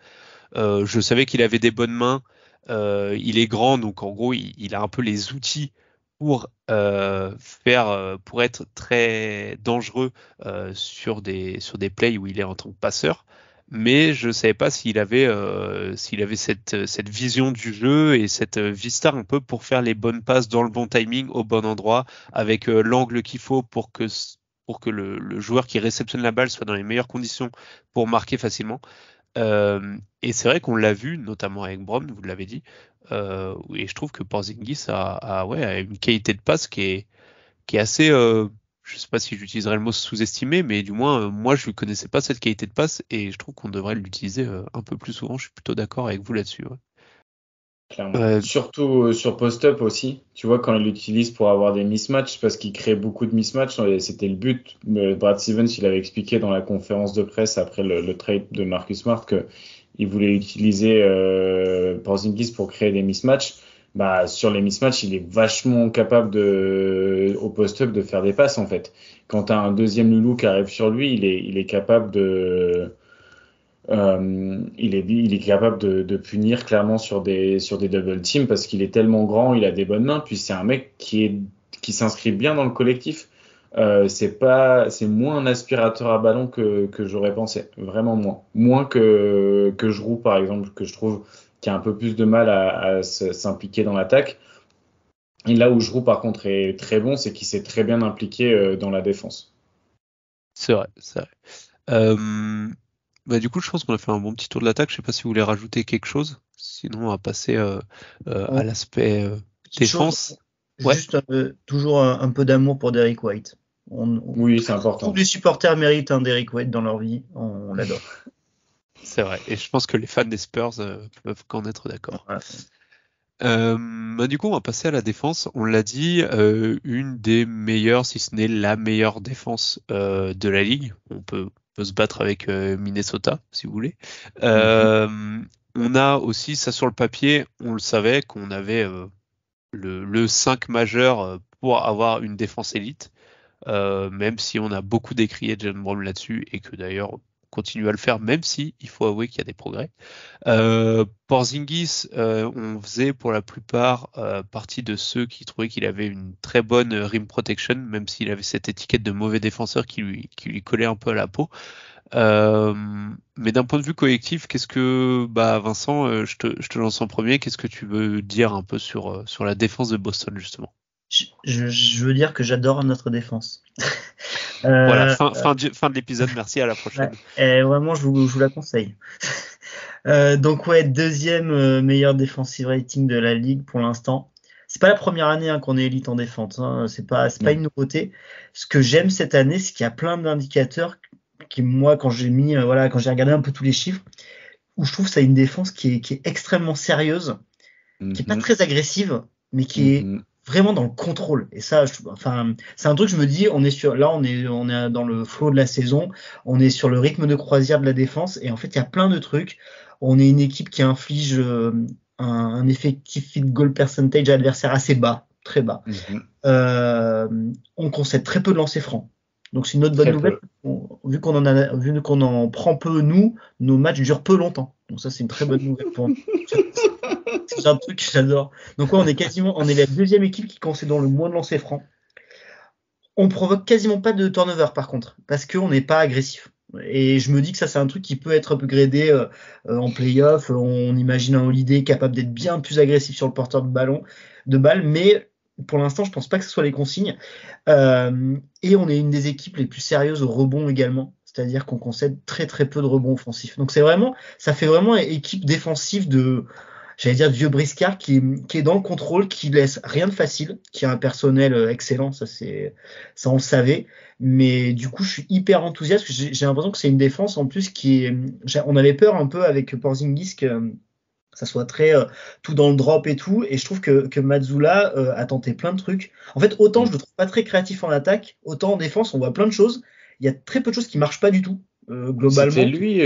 Je savais qu'il avait des bonnes mains, il est grand, donc en gros, il a un peu les outils pour pour être très dangereux sur des plays où il est en tant que passeur. Mais je savais pas s'il avait cette vision du jeu et cette vista un peu pour faire les bonnes passes dans le bon timing, au bon endroit, avec l'angle qu'il faut pour que le joueur qui réceptionne la balle soit dans les meilleures conditions pour marquer facilement. Et c'est vrai qu'on l'a vu, notamment avec Brown, vous l'avez dit, et je trouve que Porzingis a une qualité de passe qui est assez, je sais pas si j'utiliserais le mot sous-estimé, mais du moins, moi, je ne connaissais pas cette qualité de passe et je trouve qu'on devrait l'utiliser un peu plus souvent. Je suis plutôt d'accord avec vous là-dessus. Ouais. Clairement. Surtout sur post-up aussi. Tu vois, quand il l'utilise pour avoir des mismatchs, parce qu'il crée beaucoup de mismatchs, et c'était le but. Brad Stevens, il avait expliqué dans la conférence de presse après le trade de Marcus Smart qu'il voulait utiliser Porzingis pour créer des mismatchs. Bah, sur les mismatchs, il est vachement capable au post-up de faire des passes, en fait. Quand tu as un deuxième loulou qui arrive sur lui, il est capable il est capable de punir clairement sur des double teams parce qu'il est tellement grand, il a des bonnes mains, puis c'est un mec qui s'inscrit bien dans le collectif. C'est moins un aspirateur à ballon que j'aurais pensé, vraiment moins que Giroud par exemple, que je trouve qui a un peu plus de mal à s'impliquer dans l'attaque. Et là où Giroud par contre est très bon, c'est qu'il s'est très bien impliqué dans la défense. C'est vrai. Du coup, je pense qu'on a fait un bon petit tour de l'attaque. Je sais pas si vous voulez rajouter quelque chose. Sinon, on va passer à l'aspect défense. Juste toujours un peu d'amour pour Derrick White. Oui, c'est important. Tous les supporters méritent un Derrick White dans leur vie. On l'adore. C'est vrai. Et je pense que les fans des Spurs peuvent qu'en être d'accord. Voilà. Du coup, on va passer à la défense. On l'a dit, une des meilleures, si ce n'est la meilleure défense de la ligue. On peut se battre avec Minnesota, si vous voulez. On a aussi ça sur le papier. On le savait qu'on avait le 5 majeur pour avoir une défense élite. Même si on a beaucoup décrié Jalen Brown là-dessus et que d'ailleurs on continue à le faire, même si il faut avouer qu'il y a des progrès. Porzingis, on faisait pour la plupart partie de ceux qui trouvaient qu'il avait une très bonne rim protection, même s'il avait cette étiquette de mauvais défenseur qui lui collait un peu à la peau. Mais d'un point de vue collectif, qu'est-ce que, Vincent, je te lance en premier, qu'est-ce que tu veux dire un peu sur la défense de Boston justement? Je veux dire que j'adore notre défense. Voilà, fin de l'épisode, merci, à la prochaine. Ouais, vraiment, je vous la conseille. Donc ouais, deuxième meilleur defensive rating de la ligue pour l'instant. C'est pas la première année qu'on est élite en défense, c'est pas une nouveauté. Ce que j'aime cette année, c'est qu'il y a plein d'indicateurs qui, moi, quand j'ai regardé un peu tous les chiffres, où je trouve que ça a une défense qui est extrêmement sérieuse, qui est pas très agressive, mais qui est vraiment dans le contrôle. Et ça, c'est un truc, je me dis, on est dans le flow de la saison, on est sur le rythme de croisière de la défense, et en fait, il y a plein de trucs. On est une équipe qui inflige un effectif field goal percentage à l'adversaire assez bas, très bas. On concède très peu de lancers francs. Donc c'est une autre bonne nouvelle. Vu qu'on en prend peu, nos matchs durent peu longtemps. Donc ça, c'est une très bonne nouvelle pour nous. C'est un truc que j'adore. Donc on est la deuxième équipe qui concède le moins de lancers francs. On provoque quasiment pas de turnover par contre, parce qu'on n'est pas agressif. Et je me dis que ça, c'est un truc qui peut être upgradé en playoff. On imagine un Holiday capable d'être bien plus agressif sur le porteur de balle, mais pour l'instant, je pense pas que ce soit les consignes. Et on est une des équipes les plus sérieuses au rebond également. C'est-à-dire qu'on concède très très peu de rebonds offensifs. Donc ça fait vraiment équipe défensive de vieux briscard qui est dans le contrôle, qui laisse rien de facile, qui a un personnel excellent, ça on le savait. Mais du coup, je suis hyper enthousiaste. J'ai l'impression que c'est une défense en plus on avait peur un peu avec Porzingis que ça soit très tout dans le drop et tout, et je trouve que Mazzulla a tenté plein de trucs. En fait, autant je le trouve pas très créatif en attaque, autant en défense on voit plein de choses. Il y a très peu de choses qui marchent pas du tout globalement. C'était lui,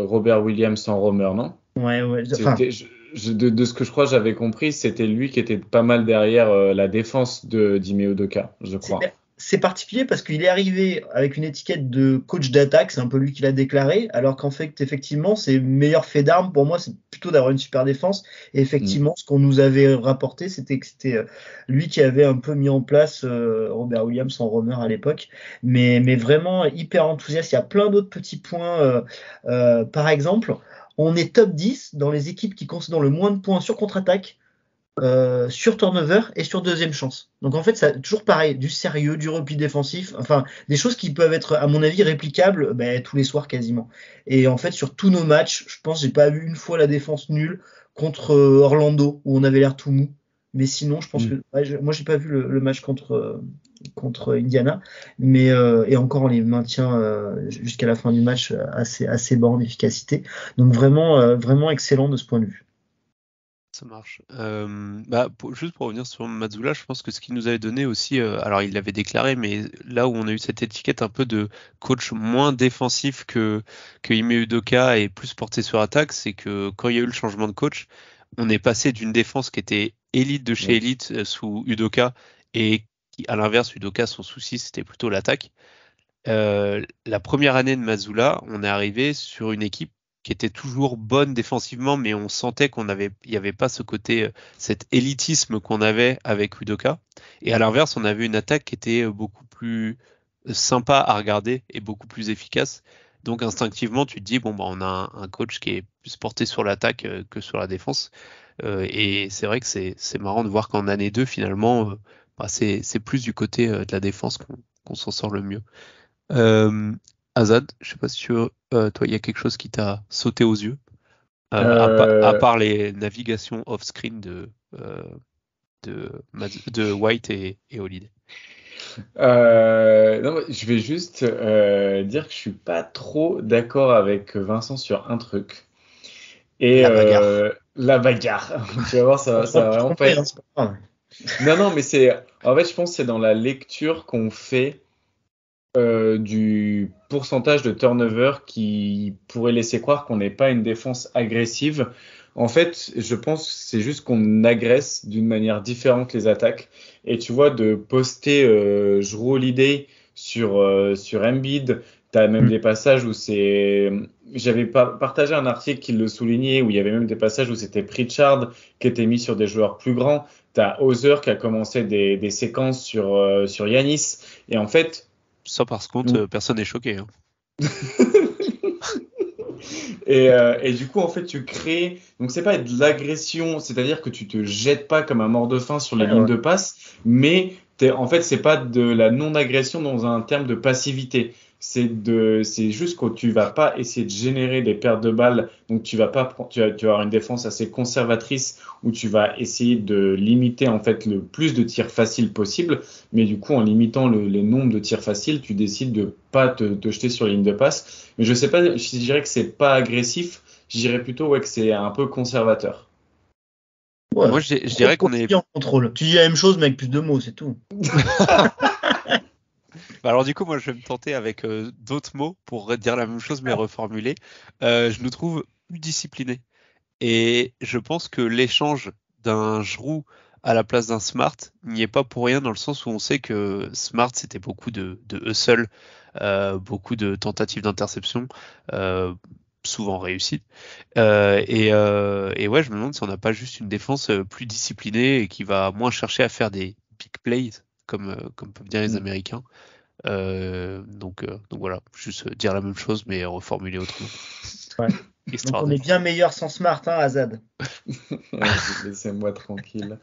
Robert Williams en roamer, non? Ouais. De ce que je crois, j'avais compris, c'était lui qui était pas mal derrière la défense d'Ime Udoka, je crois. c'est particulier parce qu'il est arrivé avec une étiquette de coach d'attaque, c'est un peu lui qui l'a déclaré, alors qu'en fait, effectivement, ses meilleurs faits d'armes, pour moi, c'est plutôt d'avoir une super défense. Et effectivement, ce qu'on nous avait rapporté, c'était que c'était lui qui avait un peu mis en place Robert Williams en roamer à l'époque, mais vraiment hyper enthousiaste. Il y a plein d'autres petits points. Par exemple, on est top 10 dans les équipes qui concèdent le moins de points sur contre-attaque, sur turnover et sur deuxième chance. Donc en fait, ça toujours pareil, du sérieux, du repli défensif, enfin des choses qui peuvent être à mon avis réplicables tous les soirs quasiment. Et en fait, sur tous nos matchs, je pense que j'ai pas vu une fois la défense nulle contre Orlando où on avait l'air tout mou. Mais sinon, je pense que moi j'ai pas vu le match contre Indiana, mais et encore on les maintient jusqu'à la fin du match assez bas en efficacité. Donc vraiment excellent de ce point de vue. Ça marche. Juste pour revenir sur Mazzulla, je pense que ce qu'il nous avait donné aussi, alors il l'avait déclaré, mais là où on a eu cette étiquette un peu de coach moins défensif que Ime Udoka et plus porté sur attaque, c'est que quand il y a eu le changement de coach, on est passé d'une défense qui était élite de chez élite sous Udoka et qui, à l'inverse, Udoka, son souci, c'était plutôt l'attaque. La première année de Mazzulla, on est arrivé sur une équipe qui était toujours bonne défensivement, mais on sentait il y avait pas ce côté, cet élitisme qu'on avait avec Udoka. Et à l'inverse, on avait une attaque qui était beaucoup plus sympa à regarder et beaucoup plus efficace. Donc instinctivement, tu te dis on a un coach qui est plus porté sur l'attaque que sur la défense. Et c'est vrai que c'est marrant de voir qu'en année 2, finalement, c'est plus du côté de la défense qu'on s'en sort le mieux. Azad, je sais pas si toi, il y a quelque chose qui t'a sauté aux yeux, à part les navigations off-screen de White et Holiday. Non, je vais juste dire que je suis pas trop d'accord avec Vincent sur un truc. Et la bagarre. Tu vas voir, ça va vraiment pas être. Non, mais en fait, je pense que c'est dans la lecture qu'on fait du pourcentage de turnover qui pourrait laisser croire qu'on n'est pas une défense agressive. En fait, je pense que c'est juste qu'on agresse d'une manière différente les attaques. Et tu vois, de poster Jrue Holiday sur Embiid, t'as même des passages où j'avais partagé un article qui le soulignait, où il y avait même des passages où c'était Pritchard qui était mis sur des joueurs plus grands. T'as Hauser qui a commencé des séquences sur Giannis. Et en fait, ça, par contre, personne n'est choqué. Hein. Et du coup, en fait, tu crées. Donc, c'est pas de l'agression, c'est-à-dire que tu te jettes pas comme un mort de faim sur les lignes de passe, mais en fait, c'est pas de la non-agression dans un terme de passivité. C'est juste que tu vas pas essayer de générer des pertes de balles, donc tu vas avoir une défense assez conservatrice où tu vas essayer de limiter en fait le plus de tirs faciles possible, mais du coup en limitant les nombres de tirs faciles, tu décides de pas te jeter sur les lignes de passe. Mais je sais pas, je dirais que c'est pas agressif, je dirais plutôt que c'est un peu conservateur. Ouais. Moi je dirais qu'on est en contrôle. Tu dis la même chose mais avec plus de mots, c'est tout. Alors du coup, moi, je vais me tenter avec d'autres mots pour dire la même chose, mais reformuler. Je nous trouve plus disciplinés. Et je pense que l'échange d'un Jrue à la place d'un Smart n'y est pas pour rien, dans le sens où on sait que Smart, c'était beaucoup de hustle, beaucoup de tentatives d'interception, souvent réussies. Et ouais, je me demande si on n'a pas juste une défense plus disciplinée et qui va moins chercher à faire des big plays, comme peuvent dire les Américains. Donc voilà, juste dire la même chose mais reformuler autrement. Ouais. Donc on est bien meilleur sans Smart, hein, Azad. Laissez-moi tranquille.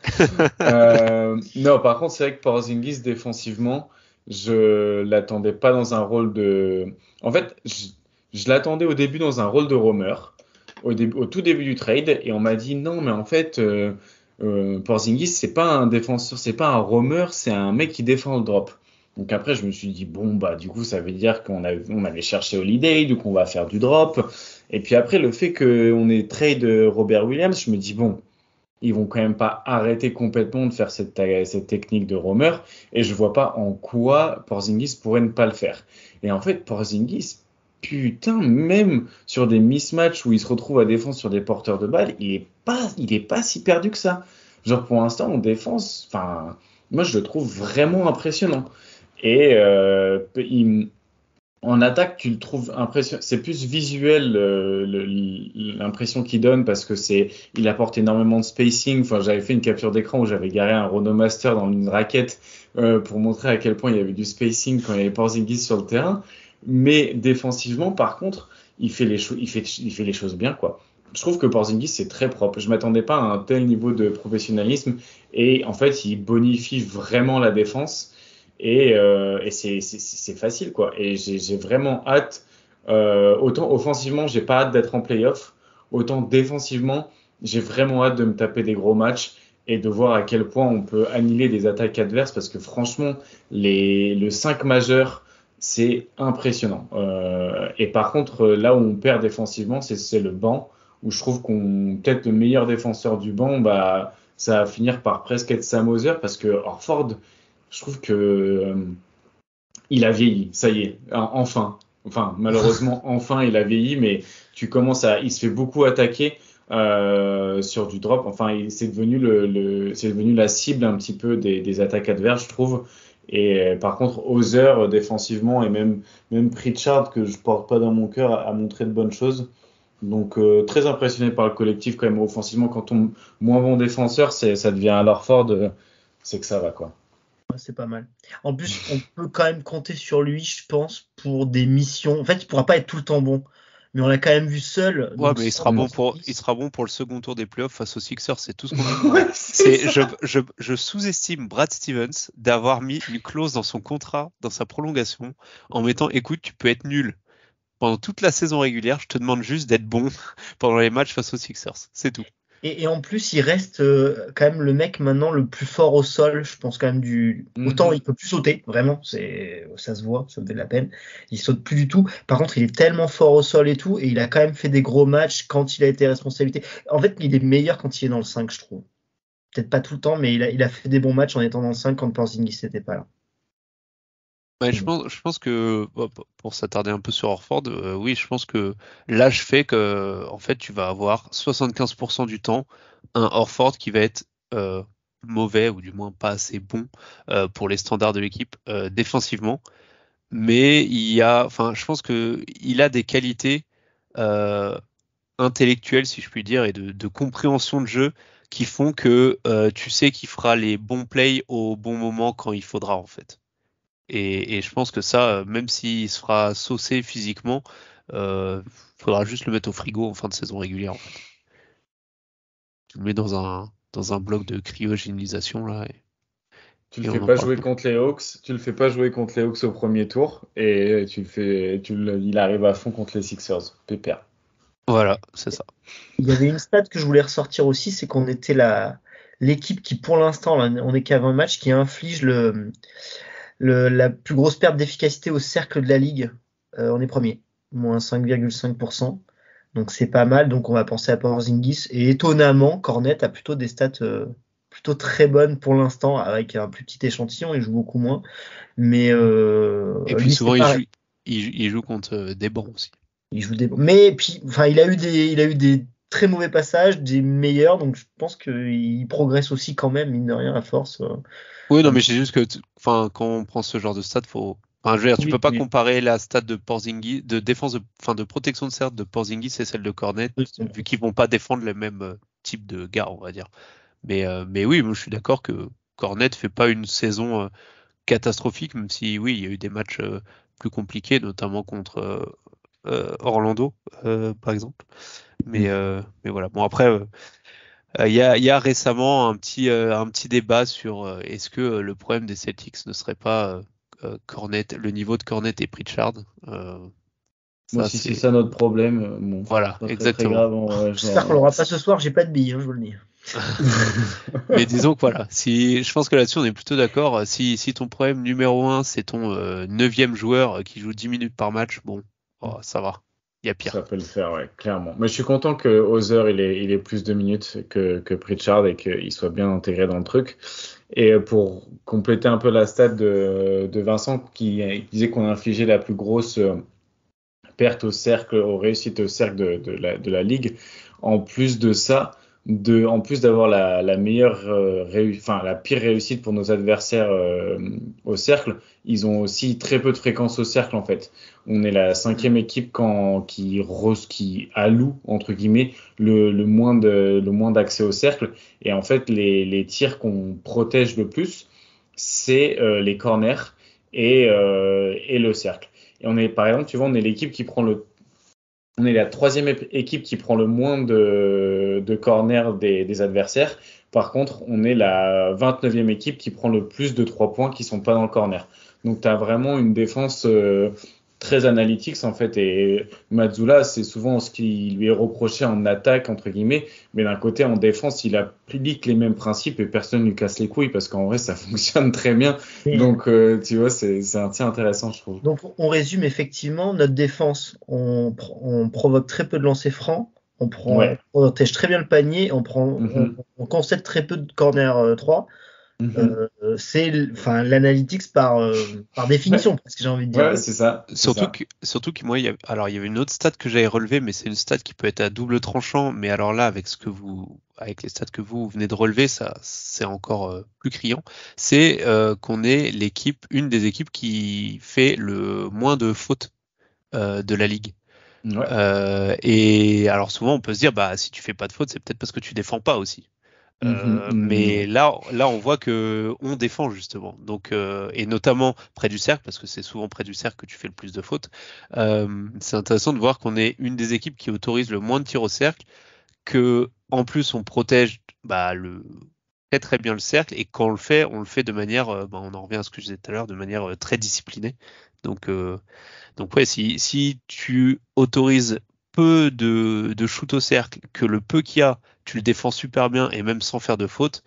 Non, par contre, c'est vrai que Porzingis défensivement, je l'attendais pas dans un rôle de. En fait, je l'attendais au début dans un rôle de roamer, au tout début du trade, et on m'a dit non, mais en fait. Porzingis, c'est pas un défenseur, c'est pas un roamer, c'est un mec qui défend le drop. Donc après, je me suis dit, du coup, ça veut dire qu'on avait cherché Holiday, donc on va faire du drop. Et puis après, le fait qu'on ait trade Robert Williams, je me dis, ils vont quand même pas arrêter complètement de faire cette technique de roamer. Et je vois pas en quoi Porzingis pourrait ne pas le faire. Et en fait, Porzingis, putain, même sur des mismatchs où il se retrouve à défendre sur des porteurs de balles, il est pas si perdu que ça. Genre, pour l'instant, en défense, moi, je le trouve vraiment impressionnant. Et en attaque, tu le trouves impressionnant. C'est plus visuel l'impression qu'il donne parce que il apporte énormément de spacing. Enfin, j'avais fait une capture d'écran où j'avais garé un Ronomaster dans une raquette pour montrer à quel point il y avait du spacing quand il y avait Porzingis sur le terrain. Mais défensivement, par contre, il fait les choses bien, quoi. Je trouve que Porzingis c'est très propre. Je m'attendais pas à un tel niveau de professionnalisme et en fait, il bonifie vraiment la défense. Et c'est facile, quoi. Et j'ai vraiment hâte. Autant offensivement, j'ai pas hâte d'être en playoff. Autant défensivement, j'ai vraiment hâte de me taper des gros matchs et de voir à quel point on peut annihiler des attaques adverses. Parce que franchement, le 5 majeur, c'est impressionnant. Et par contre, là où on perd défensivement, c'est le banc. Où je trouve qu'on peut-être le meilleur défenseur du banc, bah, ça va finir par presque être Sam Hauser. Parce que Horford, je trouve que il a vieilli, ça y est, enfin. Enfin, malheureusement, enfin, il a vieilli, mais il se fait beaucoup attaquer sur du drop. Enfin, c'est devenu la cible un petit peu des attaques adverses, je trouve. Et par contre, Hauser défensivement et même Pritchard que je porte pas dans mon cœur a montré de bonnes choses. Donc très impressionné par le collectif quand même offensivement. Quand on moins bon défenseur, ça devient à Horford, c'est que ça va, quoi. C'est pas mal. En plus, on peut quand même compter sur lui, je pense, pour des missions. En fait, il pourra pas être tout le temps bon, mais on l'a quand même vu seul. Ouais, mais il sera bon pour le second tour des playoffs face aux Sixers, c'est tout ce qu'on a. Je sous-estime Brad Stevens d'avoir mis une clause dans son contrat, dans sa prolongation, en mettant, écoute, tu peux être nul pendant toute la saison régulière, je te demande juste d'être bon pendant les matchs face aux Sixers, c'est tout. Et en plus, il reste quand même le mec maintenant le plus fort au sol, je pense quand même autant il peut plus sauter, vraiment, ça se voit, ça me fait de la peine. Il saute plus du tout. Par contre, il est tellement fort au sol et tout, et il a quand même fait des gros matchs quand il a été responsabilité. En fait, il est meilleur quand il est dans le 5, je trouve. Peut-être pas tout le temps, mais il a fait des bons matchs en étant dans le 5 quand Porzingis n'était pas là. Ouais, je pense que pour s'attarder un peu sur Horford, oui, je pense que l'âge fait que en fait tu vas avoir 75% du temps un Horford qui va être mauvais ou du moins pas assez bon pour les standards de l'équipe défensivement, mais je pense que il a des qualités intellectuelles, si je puis dire, et de compréhension de jeu qui font que tu sais qu'il fera les bons plays au bon moment quand il faudra en fait. Et je pense que ça, même s'il se fera saucer physiquement, faudra juste le mettre au frigo en fin de saison régulière. En fait. Tu le mets dans un bloc de cryogénisation là. Tu le fais pas jouer contre les Hawks. Tu le fais pas jouer contre les Hawks au premier tour et il arrive à fond contre les Sixers. Pépère. Voilà, c'est ça. Il y avait une stat que je voulais ressortir aussi, c'est qu'on était l'équipe qui, pour l'instant, là, on est qu'à 20 matchs, qui inflige la plus grosse perte d'efficacité au cercle de la ligue. On est premier, moins 5,5%. Donc c'est pas mal. Donc on va penser à Porzingis. Et étonnamment, Cornet a plutôt des stats plutôt très bonnes pour l'instant, avec un plus petit échantillon. Il joue beaucoup moins. Mais et puis souvent il joue contre des bancs aussi. Il joue des. Mais puis, enfin, il a eu des très mauvais passages, des meilleurs, donc je pense qu'il progresse aussi quand même, mine de rien, à force. Oui, non, mais c'est juste que, quand on prend ce genre de stats, je veux dire, tu peux pas comparer la stat de Porzingis, de défense, de protection de cercle de Porzingis et celle de Cornet, vu qu'ils vont pas défendre le même type de gars, on va dire. Mais oui, moi je suis d'accord que Cornet fait pas une saison catastrophique, même si oui, il y a eu des matchs plus compliqués, notamment contre Orlando, par exemple. Mais voilà. Bon, après, il y a récemment un petit débat sur est-ce que le problème des Celtics ne serait pas Cornet, le niveau de Cornet et Pritchard. Moi, si c'est ça notre problème, bon, voilà, exactement. Très grave, j'espère qu'on l'aura pas ce soir. J'ai pas de billes, je vous le dis. Mais disons que voilà, je pense que là-dessus on est plutôt d'accord. Si ton problème numéro 1 c'est ton 9e joueur qui joue 10 minutes par match, bon, ça va. Il y a pire. Ça peut le faire, ouais, clairement. Mais je suis content que Hauser il ait plus de minutes que Pritchard et qu'il soit bien intégré dans le truc. Et pour compléter un peu la stat de Vincent qui disait qu'on a infligé la plus grosse perte aux réussites au cercle de la ligue. En plus de ça, en plus d'avoir la meilleure la pire réussite pour nos adversaires au cercle, ils ont aussi très peu de fréquence au cercle en fait. On est la 5e équipe qui alloue entre guillemets le moins d'accès au cercle, et en fait les tirs qu'on protège le plus, c'est les corners et le cercle. Et par exemple, tu vois, on est l'équipe qui prend on est la 3e équipe qui prend le moins de corners des adversaires. Par contre, on est la 29e équipe qui prend le plus de 3 points qui sont pas dans le corner. Donc, tu as vraiment une défense très analytique en fait. Et Mazzulla, c'est souvent ce qui lui est reproché en attaque, entre guillemets. Mais d'un côté, en défense, il applique les mêmes principes et personne ne lui casse les couilles parce qu'en vrai, ça fonctionne très bien. Donc, tu vois, c'est un tir intéressant, je trouve. Donc, on résume effectivement notre défense. On provoque très peu de lancers francs. On protège très bien le panier. On concède très peu de corner 3. C'est l'analytics par définition, parce que j'ai envie de dire. Ouais, c'est ça. Surtout que moi, il y avait une autre stat que j'avais relevée, mais c'est une stat qui peut être à double tranchant. Mais alors là, avec les stats que vous venez de relever, ça, c'est encore plus criant. C'est qu'on est une des équipes qui fait le moins de fautes de la ligue. Ouais. Et alors souvent, on peut se dire, bah si tu fais pas de fautes, c'est peut-être parce que tu défends pas aussi. Mais là, on voit que on défend justement. Donc, et notamment près du cercle, parce que c'est souvent près du cercle que tu fais le plus de fautes. C'est intéressant de voir qu'on est une des équipes qui autorise le moins de tirs au cercle, que en plus on protège très très bien le cercle, et quand on le fait de manière, on en revient à ce que je disais tout à l'heure, de manière très disciplinée. Donc ouais, si tu autorises peu de shoot au cercle, que le peu qu'il y a, tu le défends super bien et même sans faire de faute,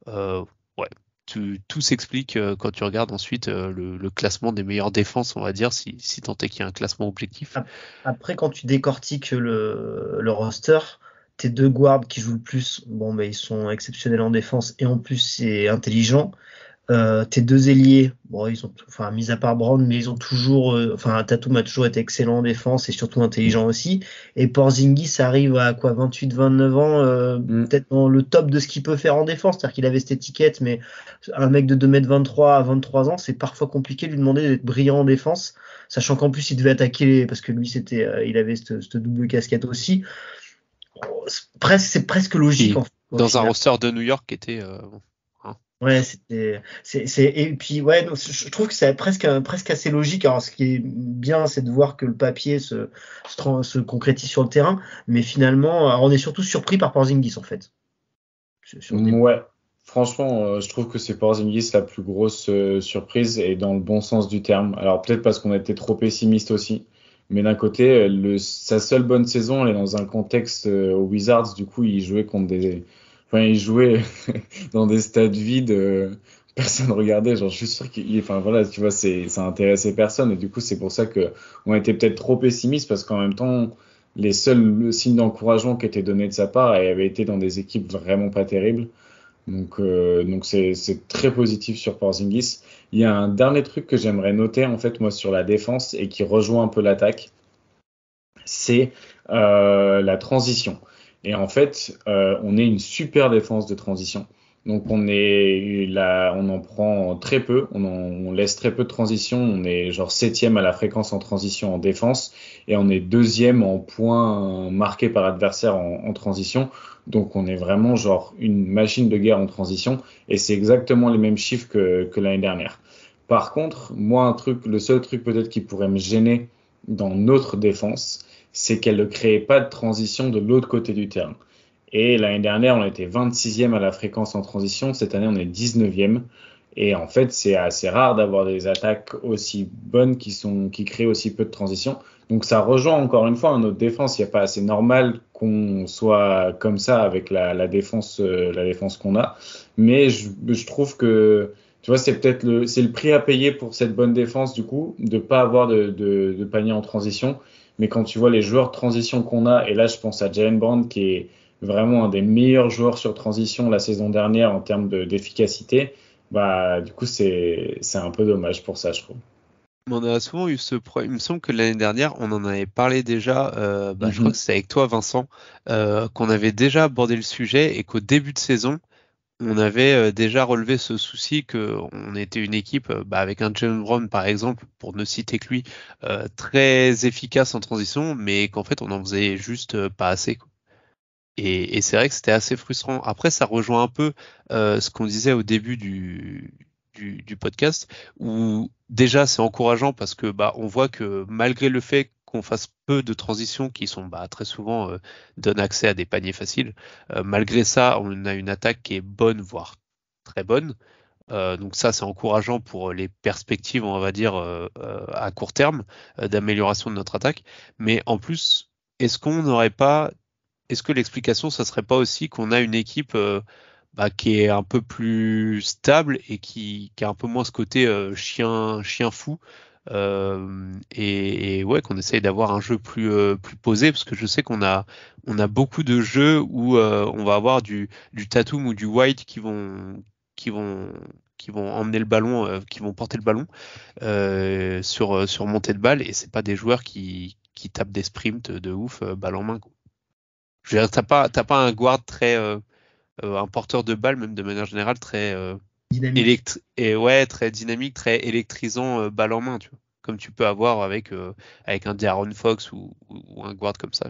ouais, tout s'explique quand tu regardes ensuite le classement des meilleures défenses, on va dire, si tant est qu'il y a un classement objectif. Après, quand tu décortiques le roster, tes 2 guards qui jouent le plus, ils sont exceptionnels en défense et en plus c'est intelligent. Tes 2 ailiers, ils ont, mis à part Brown, mais ils ont toujours, Tatum a toujours été excellent en défense et surtout intelligent aussi. Et Porzingis arrive à 28, 29 ans, peut-être dans le top de ce qu'il peut faire en défense. C'est-à-dire qu'il avait cette étiquette, mais un mec de 2m23 à 23 ans, c'est parfois compliqué de lui demander d'être brillant en défense, sachant qu'en plus il devait attaquer, parce que lui il avait cette double casquette aussi. C'est presque logique. Dans un roster de New York qui était Ouais, et puis ouais, donc, je trouve que c'est presque assez logique. Alors, ce qui est bien, c'est de voir que le papier se concrétise sur le terrain, mais finalement, on est surtout surpris par Porzingis en fait. Ouais, franchement, je trouve que c'est Porzingis la plus grosse surprise, et dans le bon sens du terme. Alors peut-être parce qu'on était trop pessimiste aussi, mais d'un côté, sa seule bonne saison, elle est dans un contexte aux Wizards. Du coup, il jouait il jouait dans des stades vides, personne regardait. Genre, je suis sûr tu vois, ça intéressait personne. Et du coup, c'est pour ça que on était peut-être trop pessimiste, parce qu'en même temps, les seuls signes d'encouragement qui étaient donnés de sa part avaient été dans des équipes vraiment pas terribles. Donc c'est très positif sur Porzingis. Il y a un dernier truc que j'aimerais noter, en fait, moi, sur la défense, et qui rejoint un peu l'attaque, c'est la transition. Et en fait, on est une super défense de transition. Donc on en prend très peu, on laisse très peu de transition. On est genre 7e à la fréquence en transition en défense, et on est 2e en points marqués par adversaire en transition. Donc on est vraiment genre une machine de guerre en transition, et c'est exactement les mêmes chiffres que l'année dernière. Par contre, moi, le seul truc peut-être qui pourrait me gêner dans notre défense, c'est qu'elle ne créait pas de transition de l'autre côté du terrain. Et l'année dernière, on était 26e à la fréquence en transition. Cette année, on est 19e. Et en fait, c'est assez rare d'avoir des attaques aussi bonnes qui créent aussi peu de transition. Donc ça rejoint encore une fois notre défense. C'est normal qu'on soit comme ça avec la défense qu'on a. Mais je trouve que, tu vois, c'est le prix à payer pour cette bonne défense, du coup, de pas avoir de panier en transition. Mais quand tu vois les joueurs de transition qu'on a, et là je pense à Jaylen Brown, qui est vraiment un des meilleurs joueurs sur transition la saison dernière en termes d'efficacité, du coup c'est un peu dommage pour ça, je trouve. Mais on a souvent eu il me semble que l'année dernière, on en avait parlé déjà, je crois que c'était avec toi, Vincent, qu'on avait déjà abordé le sujet et qu'au début de saison, on avait déjà relevé ce souci que on était une équipe avec un Jalen Brown par exemple, pour ne citer que lui, très efficace en transition, mais qu'en fait on en faisait juste pas assez, quoi. Et c'est vrai que c'était assez frustrant. Après, ça rejoint un peu ce qu'on disait au début du podcast, où déjà c'est encourageant parce que on voit que malgré le fait qu'on fasse peu de transitions qui sont très souvent donnent accès à des paniers faciles, malgré ça, on a une attaque qui est bonne, voire très bonne. Donc ça, c'est encourageant pour les perspectives, on va dire, à court terme, d'amélioration de notre attaque. Mais en plus, est-ce qu'on n'aurait pas est-ce que l'explication, ça serait pas aussi qu'on a une équipe qui est un peu plus stable et qui a un peu moins ce côté chien fou et ouais qu'on essaye d'avoir un jeu plus posé parce que je sais qu'on a beaucoup de jeux où on va avoir du Tatum ou du White qui vont qui vont emmener le ballon, qui vont porter le ballon sur montée de balle et c'est pas des joueurs qui tapent des sprints de ouf balle en main, quoi. Je veux dire, t'as pas un guard un porteur de balle, même de manière générale, très Dynamique. très dynamique, très électrisant, balle en main, tu vois. Comme tu peux avoir avec un De'Aaron Fox ou un guard comme ça.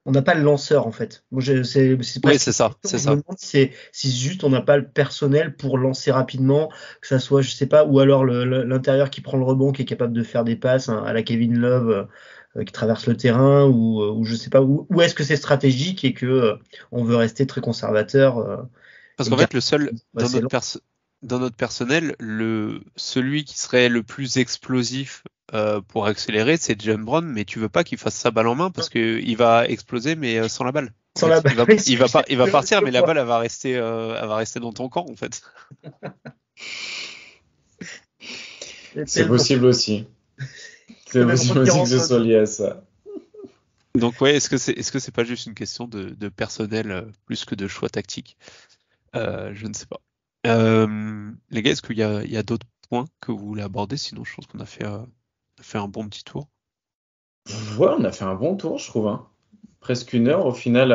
On n'a pas le lanceur en fait. Moi, c'est Oui, presque c'est une ça, question. c'est Je me ça. demande si juste on n'a pas le personnel pour lancer rapidement, que ça soit, je sais pas, ou alors l'intérieur qui prend le rebond, qui est capable de faire des passes hein, à la Kevin Love, qui traverse le terrain, ou je sais pas, où est-ce que c'est stratégique et que on veut rester très conservateur Parce et qu'en fait, garder le seul assez lent. dans notre personnel, celui qui serait le plus explosif pour accélérer, c'est Jalen Brown, mais tu veux pas qu'il fasse sa balle en main parce que il va exploser, mais sans la balle. En Sans la fait, balle, oui, c'est clair. il va partir, Je mais la vois. balle, elle va rester dans ton camp, en fait. C'est C'est tellement, possible aussi. C'est tellement possible dire aussi que ce entre soit nous. lié à ça. Donc ouais, est-ce que c'est pas juste une question de personnel plus que de choix tactique? Je ne sais pas. Les gars, est-ce qu'il y a d'autres points que vous voulez aborder? Sinon, je pense qu'on a fait un bon petit tour. Ouais, on a fait un bon tour, je trouve, hein. Presque une heure au final.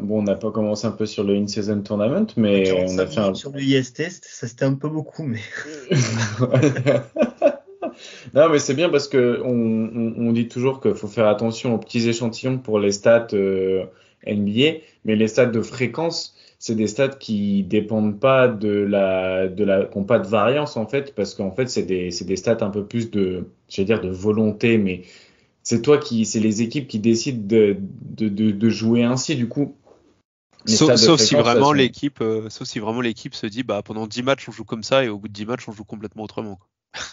Bon, on n'a pas commencé un peu sur le In-Season Tournament, À mais on 45 a fait minutes un. sur le IST, ça c'était un peu beaucoup, mais Non, mais c'est bien parce que on dit toujours qu'il faut faire attention aux petits échantillons pour les stats NBA, mais les stats de fréquence, c'est des stats qui dépendent pas qui ont pas de variance en fait, parce qu'en fait c'est des stats un peu plus je vais dire de volonté, mais c'est les équipes qui décident de jouer ainsi. Du coup, les stats de fréquence, elles sont. Sauf si vraiment l'équipe se dit, pendant 10 matchs, on joue comme ça, et au bout de 10 matchs, on joue complètement autrement, quoi.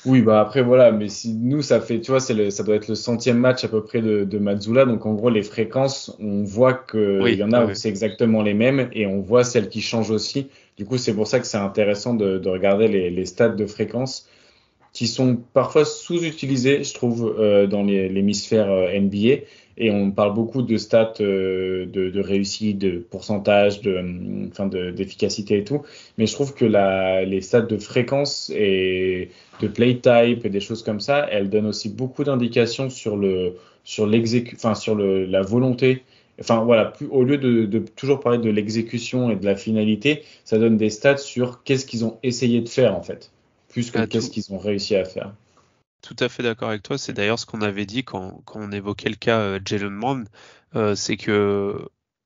Oui, bah après voilà, mais si nous ça fait, tu vois, ça doit être le centième match à peu près de Mazzula, donc en gros les fréquences, on voit qu'il Oui, y en a ouais, où ouais. c'est exactement les mêmes et on voit celles qui changent aussi. Du coup, c'est pour ça que c'est intéressant de regarder les stats de fréquence qui sont parfois sous-utilisés, je trouve, dans l'hémisphère NBA. Et on parle beaucoup de stats de réussite, de pourcentage, d'efficacité et tout. Mais je trouve que les stats de fréquence et de play type et des choses comme ça, elles donnent aussi beaucoup d'indications sur la volonté. Enfin voilà, au lieu de toujours parler de l'exécution et de la finalité, ça donne des stats sur qu'est-ce qu'ils ont essayé de faire en fait plus que Ah, qu'est-ce qu'ils ont réussi à faire. tout à fait d'accord avec toi. C'est d'ailleurs ce qu'on avait dit quand on évoquait le cas Jalen Brown, c'est que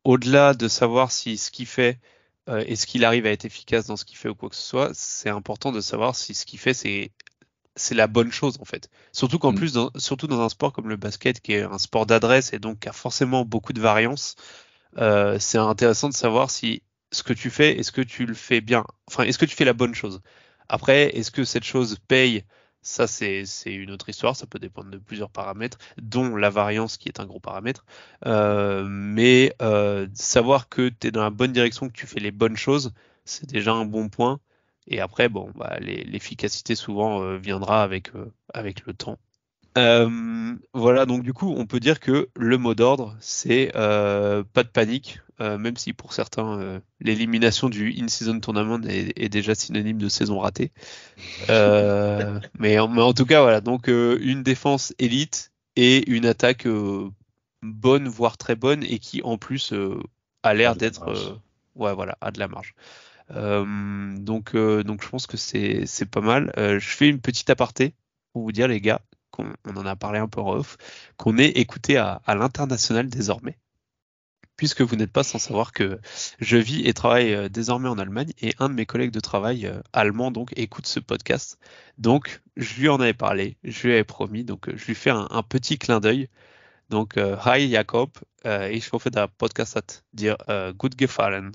au-delà de savoir si ce qu'il fait est-ce qu'il arrive à être efficace dans ce qu'il fait ou quoi que ce soit, c'est important de savoir si ce qu'il fait c'est la bonne chose en fait. Surtout qu'en Mm. plus surtout dans un sport comme le basket qui est un sport d'adresse et donc qui a forcément beaucoup de variance, c'est intéressant de savoir si ce que tu fais, est-ce que tu le fais bien? Enfin, est-ce que tu fais la bonne chose? Après, est-ce que cette chose paye? Ça, c'est une autre histoire. Ça peut dépendre de plusieurs paramètres, dont la variance qui est un gros paramètre. Mais savoir que tu es dans la bonne direction, que tu fais les bonnes choses, c'est déjà un bon point. Et après, bon, l'efficacité souvent viendra avec le temps. Voilà, donc du coup, on peut dire que le mot d'ordre, c'est pas de panique, même si pour certains, l'élimination du in-season tournament est déjà synonyme de saison ratée. Mais en tout cas, voilà, donc une défense élite et une attaque bonne, voire très bonne, et qui en plus a l'air d'être, ouais, voilà, a de la marge. Donc je pense que c'est pas mal. Je fais une petite aparté pour vous dire, les gars, on en a parlé un peu en off, qu'on est écouté à l'international désormais, puisque vous n'êtes pas sans savoir que je vis et travaille désormais en Allemagne, et un de mes collègues de travail allemand donc écoute ce podcast. Donc je lui en avais parlé, je lui avais promis, donc je lui fais un petit clin d'œil. Donc hi Jakob, ich hoffe der Podcast hat dir gut gefallen.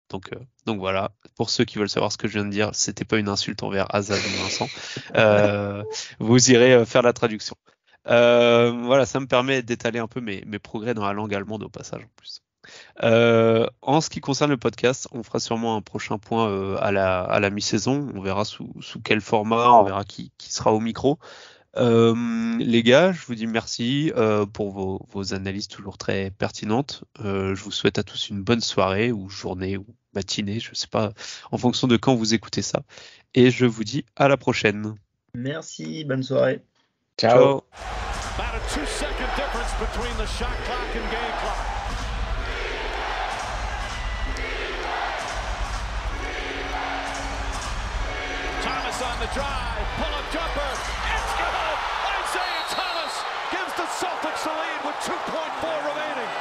Donc voilà, pour ceux qui veulent savoir ce que je viens de dire, c'était pas une insulte envers Azaz ou Vincent. Vous irez faire la traduction. Voilà, ça me permet d'étaler un peu mes progrès dans la langue allemande au passage en plus. En ce qui concerne le podcast, on fera sûrement un prochain point à la mi-saison. On verra sous quel format, on verra qui sera au micro. Les gars, je vous dis merci pour vos analyses toujours très pertinentes. Je vous souhaite à tous une bonne soirée ou journée ou matinée, je sais pas, en fonction de quand vous écoutez ça. Et je vous dis à la prochaine. Merci, bonne soirée. Ciao. On the drive, pull-up jumper, it's good! Isaiah Thomas gives the Celtics the lead with 2.4 remaining.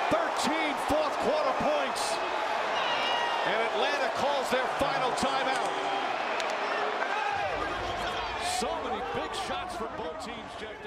13 fourth quarter points. And Atlanta calls their final timeout. So many big shots for both teams, Jeff.